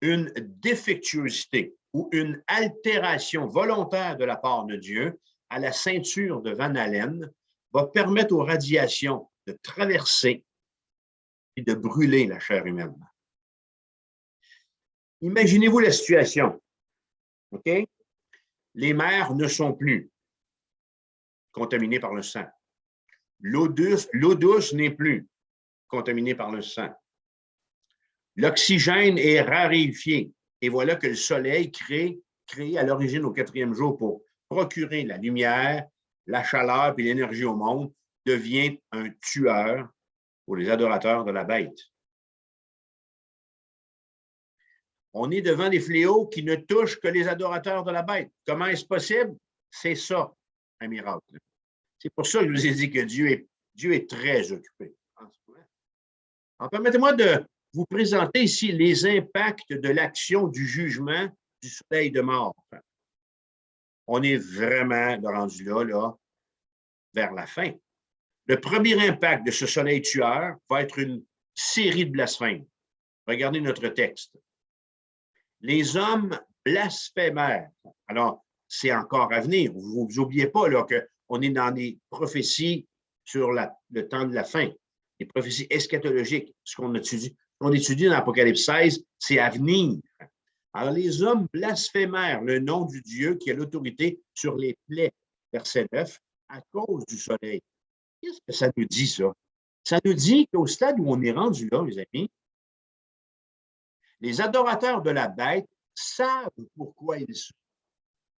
une défectuosité ou une altération volontaire de la part de Dieu à la ceinture de Van Allen va permettre aux radiations de traverser et de brûler la chair humaine. Imaginez-vous la situation. OK? Les mers ne sont plus contaminées par le sang. L'eau douce n'est plus contaminée par le sang. L'oxygène est raréfié. Et voilà que le soleil créé à l'origine au quatrième jour pour procurer la lumière, la chaleur et l'énergie au monde, devient un tueur pour les adorateurs de la bête. On est devant des fléaux qui ne touchent que les adorateurs de la bête. Comment est-ce possible? C'est ça, un miracle. C'est pour ça que je vous ai dit que Dieu est très occupé. Alors, permettez-moi de vous présenter ici les impacts de l'action du jugement du soleil de mort. On est vraiment rendu là, vers la fin. Le premier impact de ce soleil tueur va être une série de blasphèmes. Regardez notre texte. Les hommes blasphémèrent. Alors, c'est encore à venir. Vous n'oubliez pas qu'on est dans des prophéties sur le temps de la fin, des prophéties eschatologiques. Ce qu'on étudie dans l'Apocalypse 16, c'est à venir. Alors, les hommes blasphémèrent le nom du Dieu qui a l'autorité sur les plaies, verset 9, à cause du soleil. Qu'est-ce que ça nous dit, ça? Ça nous dit qu'au stade où on est rendu là, mes amis, les adorateurs de la bête savent pourquoi ils sont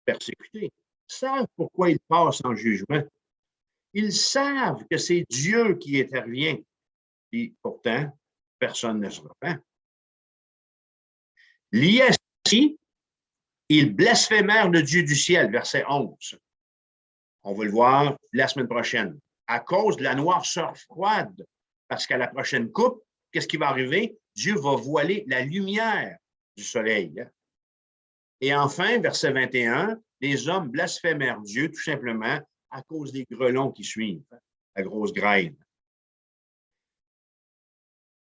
persécutés, savent pourquoi ils passent en jugement. Ils savent que c'est Dieu qui intervient. Et pourtant, personne ne se repent. Lié à ceci, ils blasphémèrent le Dieu du ciel, verset 11. On va le voir la semaine prochaine. À cause de la noirceur froide, parce qu'à la prochaine coupe, qu'est-ce qui va arriver? Dieu va voiler la lumière du soleil. Et enfin, verset 21, les hommes blasphémèrent Dieu tout simplement à cause des grêlons qui suivent, la grosse grêle.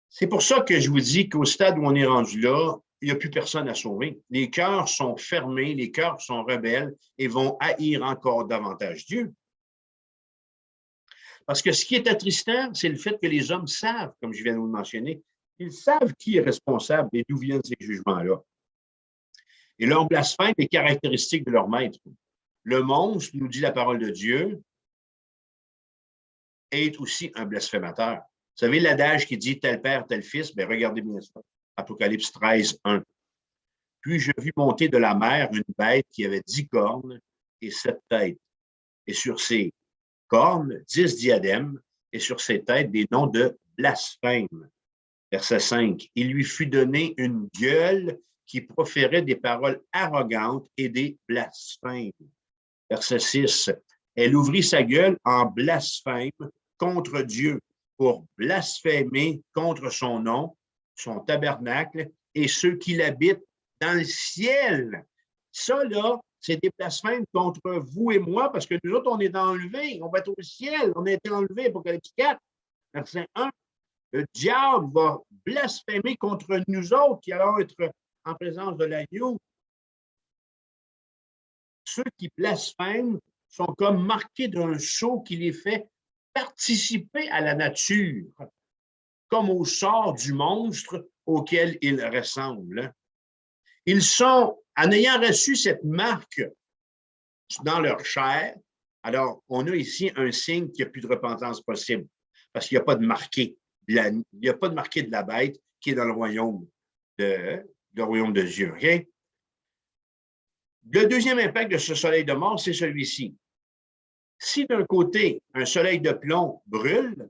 C'est pour ça que je vous dis qu'au stade où on est rendu là, il n'y a plus personne à sauver. Les cœurs sont fermés, les cœurs sont rebelles et vont haïr encore davantage Dieu. Parce que ce qui est attristant, c'est le fait que les hommes savent, comme je viens de vous le mentionner, ils savent qui est responsable et d'où viennent ces jugements-là. Et leur blasphème est caractéristique de leur maître. Le monstre, nous dit la parole de Dieu, est aussi un blasphémateur. Vous savez l'adage qui dit tel père, tel fils? Bien, regardez bien ça. Apocalypse 13, 1. Puis je vis monter de la mer une bête qui avait 10 cornes et 7 têtes. Et sur ses cornes, 10 diadèmes, et sur ses têtes, des noms de blasphème. Verset 5. Il lui fut donné une gueule qui proférait des paroles arrogantes et des blasphèmes. Verset 6. Elle ouvrit sa gueule en blasphème contre Dieu pour blasphémer contre son nom, son tabernacle et ceux qui l'habitent dans le ciel. Ça, là, c'est des blasphèmes contre vous et moi parce que nous autres, on est enlevés. On va être au ciel. On a été enlevés. Apocalypse 4, verset 1. Le diable va blasphémer contre nous autres qui allons être en présence de l'agneau. Ceux qui blasphèment sont comme marqués d'un sceau qui les fait participer à la nature, comme au sort du monstre auquel ils ressemblent. Ils sont, en ayant reçu cette marque dans leur chair, alors on a ici un signe qu'il n'y a plus de repentance possible, parce qu'il n'y a pas de marqué. Il n'y a pas de marqué de la bête qui est dans le royaume de Dieu. Okay? Le deuxième impact de ce soleil de mort, c'est celui-ci. Si d'un côté, un soleil de plomb brûle,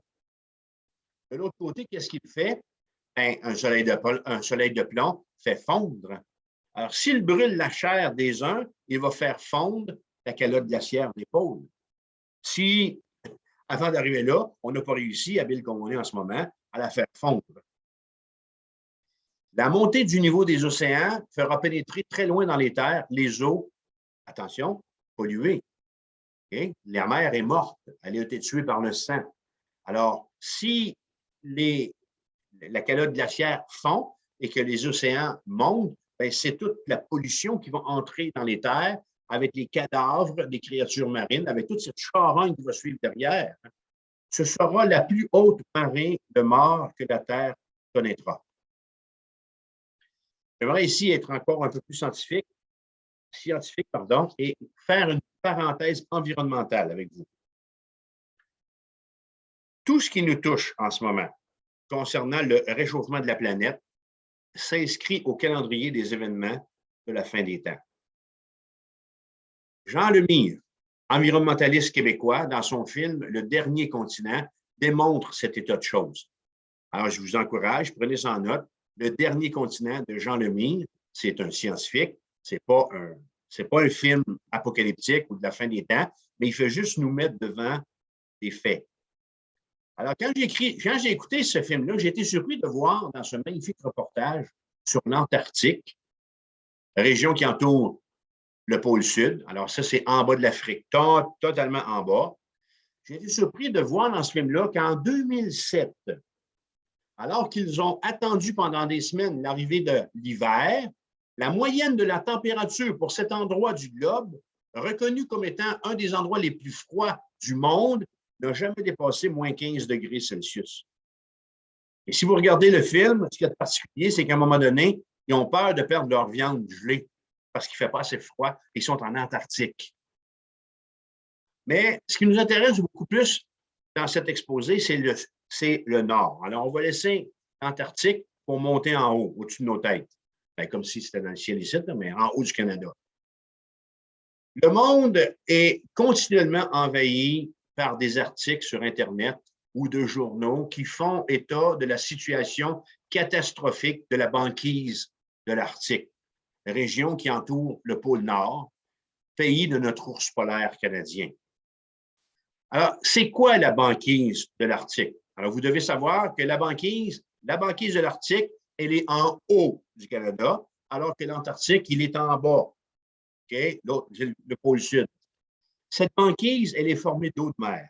de l'autre côté, qu'est-ce qu'il fait? Ben, un soleil de plomb fait fondre. Alors, s'il brûle la chair des uns, il va faire fondre la calotte glaciaire des pôles. Si, avant d'arriver là, on n'a pas réussi, habile comme on est en ce moment, à la faire fondre. La montée du niveau des océans fera pénétrer très loin dans les terres les eaux, attention, polluées. Okay? La mer est morte. Elle a été tuée par le sang. Alors, si la calotte glaciaire fond et que les océans montent, ben, c'est toute la pollution qui va entrer dans les terres avec les cadavres des créatures marines, avec toute cette charogne qui va suivre derrière. Ce sera la plus haute marée de morts que la Terre connaîtra. J'aimerais ici être encore un peu plus scientifique, et faire une parenthèse environnementale avec vous. Tout ce qui nous touche en ce moment concernant le réchauffement de la planète s'inscrit au calendrier des événements de la fin des temps. Jean Lemire, environnementaliste québécois, dans son film Le Dernier continent, démontre cet état de choses. Alors, je vous encourage, prenez ça en note. Le Dernier continent de Jean Lemire, c'est un scientifique, c'est pas un film apocalyptique ou de la fin des temps, mais il fait juste nous mettre devant des faits. Alors, quand j'ai écouté ce film-là, j'ai été surpris de voir dans ce magnifique reportage sur l'Antarctique, région qui entoure le pôle Sud. Alors, ça, c'est en bas de l'Afrique, totalement en bas. J'ai été surpris de voir dans ce film-là qu'en 2007, alors qu'ils ont attendu pendant des semaines l'arrivée de l'hiver, la moyenne de la température pour cet endroit du globe, reconnu comme étant un des endroits les plus froids du monde, n'a jamais dépassé moins 15 degrés Celsius. Et si vous regardez le film, ce qu'il y a de particulier, c'est qu'à un moment donné, ils ont peur de perdre leur viande gelée parce qu'il ne fait pas assez froid et ils sont en Antarctique. Mais ce qui nous intéresse beaucoup plus dans cet exposé, c'est le nord. Alors, on va laisser l'Antarctique pour monter en haut, au-dessus de nos têtes. Bien, comme si c'était dans le ciel ici, mais en haut du Canada. Le monde est continuellement envahi par des articles sur Internet ou de journaux qui font état de la situation catastrophique de la banquise de l'Arctique, région qui entoure le pôle Nord, pays de notre ours polaire canadien. Alors, c'est quoi la banquise de l'Arctique? Alors, vous devez savoir que la banquise de l'Arctique, elle est en haut du Canada, alors que l'Antarctique, il est en bas. OK? Le pôle Sud. Cette banquise, elle est formée d'eau de mer.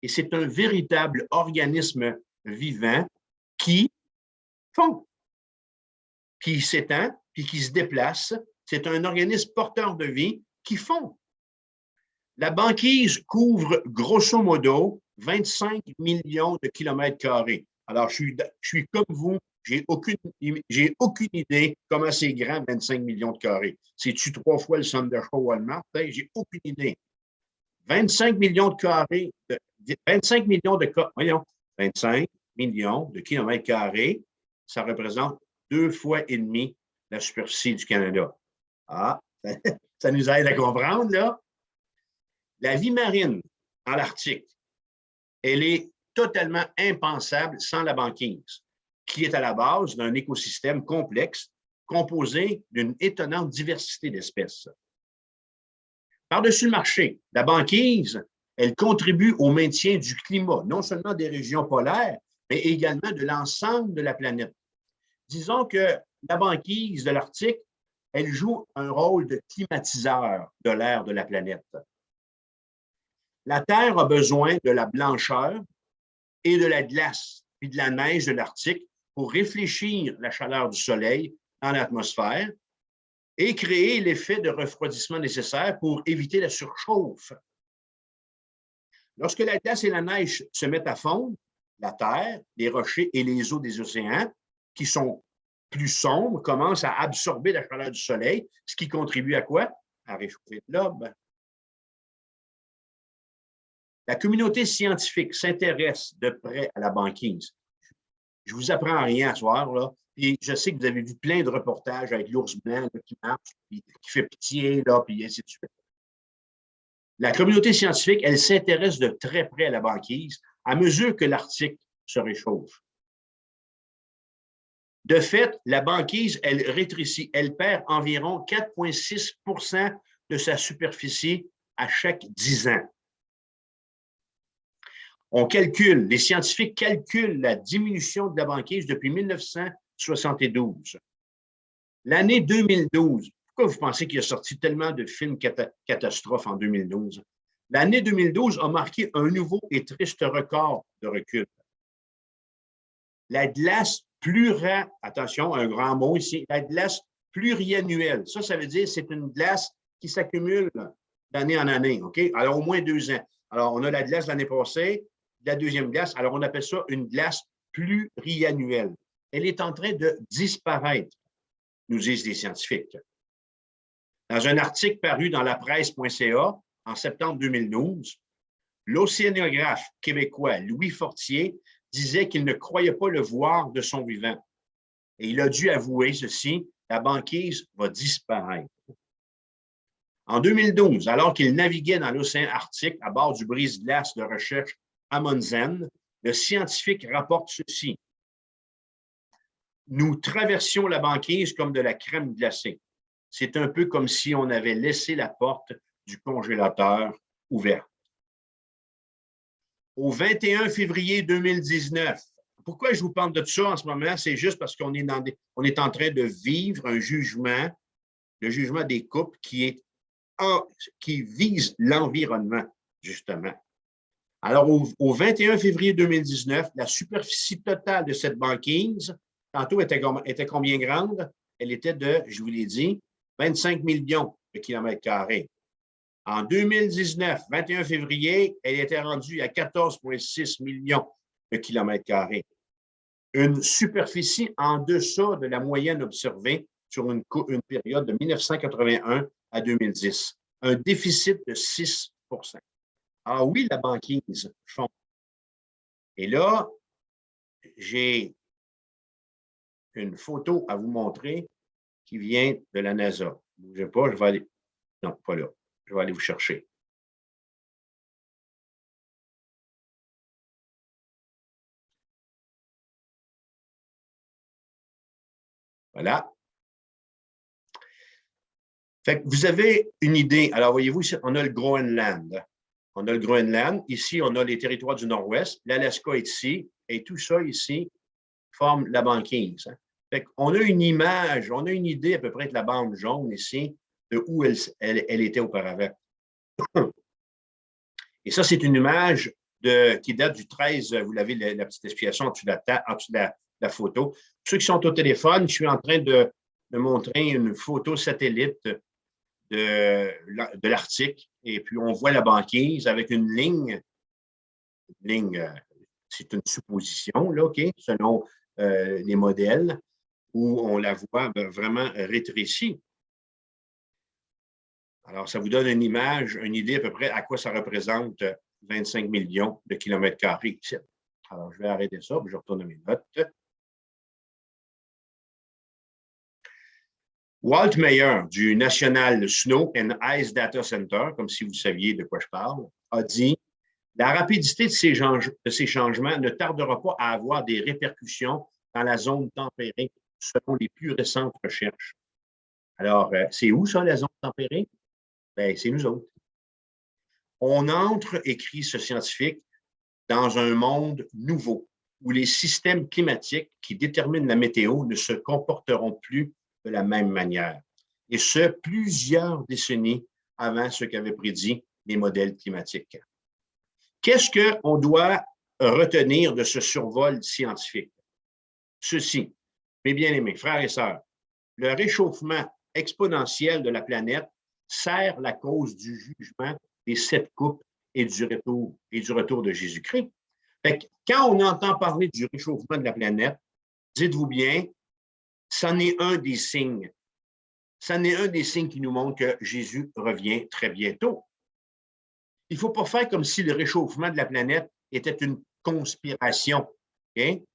Et c'est un véritable organisme vivant qui fond, qui s'étend, puis qui se déplace. C'est un organisme porteur de vie qui fond. La banquise couvre grosso modo 25 millions de kilomètres carrés. Alors, je suis comme vous, j'ai aucune idée comment c'est grand 25 millions de carrés. C'est-tu 3 fois le centre de show Walmart? J'ai aucune idée. 25 millions de carrés, 25 millions de 25 millions de kilomètres carrés, ça représente 2 fois et demi la superficie du Canada. Ah, ça nous aide à comprendre, là. La vie marine en Arctique, elle est totalement impensable sans la banquise, qui est à la base d'un écosystème complexe composé d'une étonnante diversité d'espèces. Par-dessus le marché, la banquise, elle contribue au maintien du climat, non seulement des régions polaires, mais également de l'ensemble de la planète. Disons que la banquise de l'Arctique, elle joue un rôle de climatiseur de l'air de la planète. La Terre a besoin de la blancheur et de la glace, puis de la neige de l'Arctique pour réfléchir la chaleur du Soleil dans l'atmosphère et créer l'effet de refroidissement nécessaire pour éviter la surchauffe. Lorsque la glace et la neige se mettent à fondre, la terre, les rochers et les eaux des océans, qui sont plus sombres, commencent à absorber la chaleur du Soleil, ce qui contribue à quoi? À réchauffer le globe. La communauté scientifique s'intéresse de près à la banquise. Je ne vous apprends rien ce soir, là. Puis je sais que vous avez vu plein de reportages avec l'ours blanc là, qui marche, puis qui fait pitié, là, puis ainsi de suite. La communauté scientifique, elle s'intéresse de très près à la banquise à mesure que l'Arctique se réchauffe. De fait, la banquise, elle rétrécit, elle perd environ 4,6 % de sa superficie à chaque 10 ans. Les scientifiques calculent la diminution de la banquise depuis 1972. L'année 2012, pourquoi vous pensez qu'il a sorti tellement de films catastrophes en 2012? L'année 2012 a marqué un nouveau et triste record de recul. La glace attention, un grand mot ici, la glace pluriannuelle. Ça veut dire que c'est une glace qui s'accumule d'année en année, OK? Alors, au moins 2 ans. Alors, on a la glace l'année passée, la deuxième glace. Alors, on appelle ça une glace pluriannuelle. Elle est en train de disparaître, nous disent les scientifiques. Dans un article paru dans la presse.ca en septembre 2012, l'océanographe québécois Louis Fortier disait qu'il ne croyait pas le voir de son vivant. Et il a dû avouer ceci, la banquise va disparaître. En 2012, alors qu'il naviguait dans l'océan Arctique à bord du brise-glace de recherche Amundsen, le scientifique rapporte ceci. Nous traversions la banquise comme de la crème glacée. C'est un peu comme si on avait laissé la porte du congélateur ouverte. Au 21 février 2019, pourquoi je vous parle de ça en ce moment? C'est juste parce qu'on est, est en train de vivre un jugement, le jugement des couples qui vise l'environnement, justement. Alors, au 21 février 2019, la superficie totale de cette banquise, tantôt était combien grande? Elle était de, je vous l'ai dit, 25 millions de kilomètres carrés. En 2019, 21 février, elle était rendue à 14,6 millions de kilomètres carrés. Une superficie en deçà de la moyenne observée sur une période de 1981 à 2010. Un déficit de 6 %. Ah oui, la banquise fond. Et là, j'ai une photo à vous montrer qui vient de la NASA. Ne bougez pas, je vais aller... Non, pas là. Je vais aller vous chercher. Voilà. Fait que vous avez une idée. Alors, voyez-vous, ici, on a le Groenland. On a le Groenland. Ici, on a les territoires du Nord-Ouest. L'Alaska est ici. Et tout ça ici forme la banquise. Fait qu'on a une image, on a une idée à peu près de la bande jaune ici, de où elle était auparavant. Et ça, c'est une image qui date du 13, vous l'avez, la petite explication en dessous de la photo. Pour ceux qui sont au téléphone, je suis en train de montrer une photo satellite de l'Arctique. Et puis, on voit la banquise avec une ligne, c'est une supposition, là, OK, selon les modèles, où on la voit vraiment rétrécie. Alors, ça vous donne une image, une idée à peu près à quoi ça représente 25 millions de kilomètres carrés ici. Alors, je vais arrêter ça, puis je retourne à mes notes. Walt Mayer du National Snow and Ice Data Center, comme si vous saviez de quoi je parle, a dit « La rapidité de ces changements ne tardera pas à avoir des répercussions dans la zone tempérée selon les plus récentes recherches. » Alors, c'est où ça, la zone tempérée? Bien, c'est nous autres. On entre, écrit ce scientifique, dans un monde nouveau où les systèmes climatiques qui déterminent la météo ne se comporteront plus de la même manière. Et ce, plusieurs décennies avant ce qu'avaient prédit les modèles climatiques. Qu'est-ce qu'on doit retenir de ce survol scientifique? Ceci, mes bien-aimés, frères et sœurs, le réchauffement exponentiel de la planète sert la cause du jugement des 7 couples et du retour de Jésus-Christ. Quand on entend parler du réchauffement de la planète, dites-vous bien, c'en est un des signes. C'en est un des signes qui nous montre que Jésus revient très bientôt. Il ne faut pas faire comme si le réchauffement de la planète était une conspiration. Okay?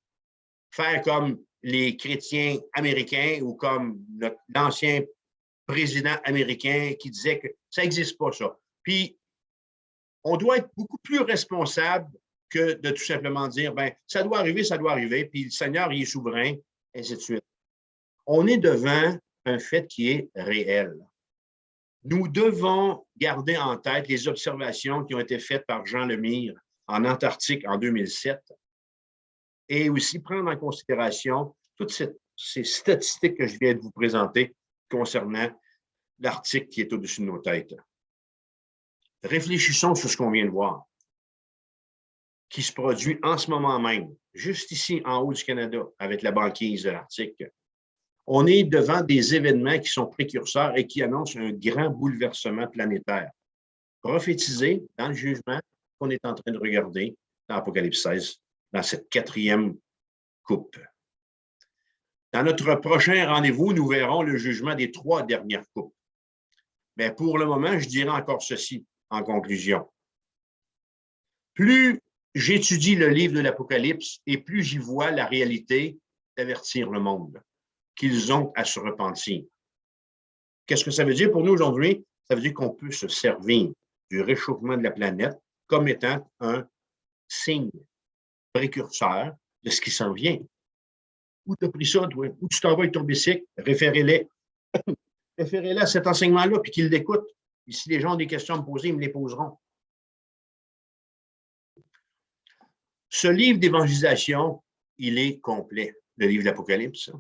Faire comme les chrétiens américains ou comme l'ancien président américain qui disait que ça n'existe pas, ça. Puis, on doit être beaucoup plus responsable que de tout simplement dire, ben ça doit arriver, puis le Seigneur, il est souverain, ainsi de suite. On est devant un fait qui est réel. Nous devons garder en tête les observations qui ont été faites par Jean Lemire en Antarctique en 2007 et aussi prendre en considération toutes ces statistiques que je viens de vous présenter concernant l'Arctique qui est au-dessus de nos têtes. Réfléchissons sur ce qu'on vient de voir, qui se produit en ce moment même, juste ici en haut du Canada, avec la banquise de l'Arctique. On est devant des événements qui sont précurseurs et qui annoncent un grand bouleversement planétaire, prophétisé dans le jugement qu'on est en train de regarder dans Apocalypse 16, dans cette 4e coupe. Dans notre prochain rendez-vous, nous verrons le jugement des 3 dernières coupes. Mais pour le moment, je dirais encore ceci en conclusion. Plus j'étudie le livre de l'Apocalypse et plus j'y vois la réalité d'avertir le monde qu'ils ont à se repentir. Qu'est-ce que ça veut dire pour nous aujourd'hui? Ça veut dire qu'on peut se servir du réchauffement de la planète comme étant un signe précurseur de ce qui s'en vient. Où tu as pris ça, toi? Où tu t'en vas avec ton bicycle? Référez-les. Référez-les à cet enseignement-là, puis qu'ils l'écoutent. Et si les gens ont des questions à me poser, ils me les poseront. Ce livre d'évangélisation, il est complet, le livre de l'Apocalypse.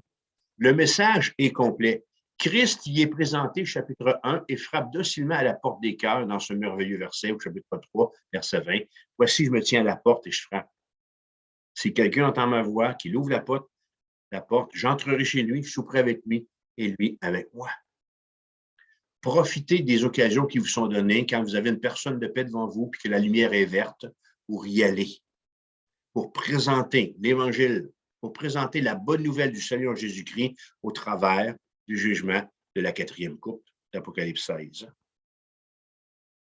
Le message est complet. Christ y est présenté, chapitre 1, et frappe docilement à la porte des cœurs dans ce merveilleux verset, au chapitre 3, verset 20. Voici, je me tiens à la porte et je frappe. Si quelqu'un entend ma voix, qu'il ouvre la porte, j'entrerai chez lui, je souperai avec lui et lui avec moi. Profitez des occasions qui vous sont données quand vous avez une personne de paix devant vous et que la lumière est verte pour y aller, pour présenter l'Évangile, pour présenter la bonne nouvelle du salut en Jésus-Christ au travers du jugement de la 4e coupe d'Apocalypse 16.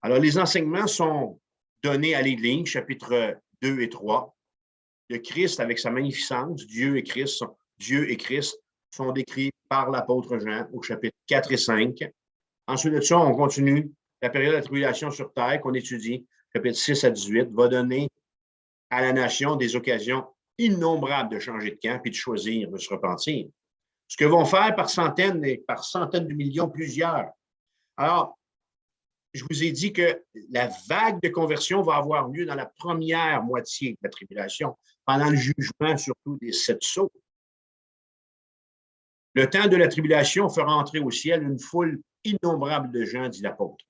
Alors, les enseignements sont donnés à l'Église, chapitres 2 et 3, de Christ avec sa magnificence, Dieu et Christ sont décrits par l'apôtre Jean au chapitre 4 et 5. Ensuite de ça, on continue la période de la tribulation sur terre qu'on étudie, chapitre 6 à 18, va donner à la nation des occasions innombrables de changer de camp et de choisir de se repentir. Ce que vont faire par centaines et par centaines de millions plusieurs. Alors, je vous ai dit que la vague de conversion va avoir lieu dans la première moitié de la tribulation, pendant le jugement surtout des 7 sceaux. Le temps de la tribulation fera entrer au ciel une foule innombrable de gens, dit l'apôtre.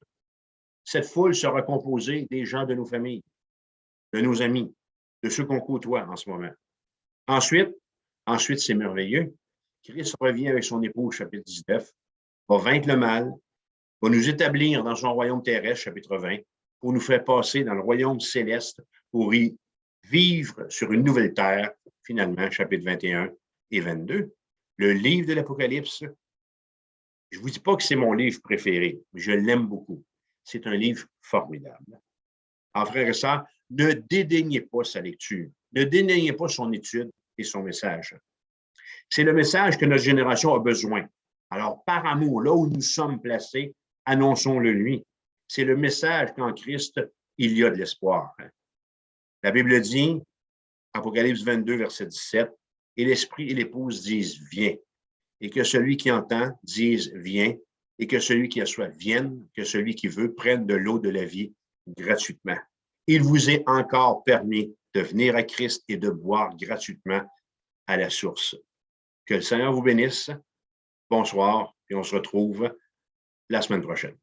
Cette foule sera composée des gens de nos familles, de nos amis, de ceux qu'on côtoie en ce moment. Ensuite, c'est merveilleux. Christ revient avec son épouse, chapitre 19, va vaincre le mal, va nous établir dans son royaume terrestre, chapitre 20, pour nous faire passer dans le royaume céleste, pour y vivre sur une nouvelle terre, finalement, chapitre 21 et 22. Le livre de l'Apocalypse, je ne vous dis pas que c'est mon livre préféré, mais je l'aime beaucoup. C'est un livre formidable. En frères et sœurs, ne dédaignez pas sa lecture, ne dédaignez pas son étude et son message. C'est le message que notre génération a besoin. Alors, par amour, là où nous sommes placés, annonçons-le lui. C'est le message qu'en Christ, il y a de l'espoir. La Bible dit, Apocalypse 22, verset 17, « Et l'Esprit et l'Épouse disent, viens. Et que celui qui entend dise, viens. Et que celui qui a soif vienne, que celui qui veut prenne de l'eau de la vie gratuitement. Il vous est encore permis de venir à Christ et de boire gratuitement à la source. » Que le Seigneur vous bénisse. Bonsoir, et on se retrouve la semaine prochaine.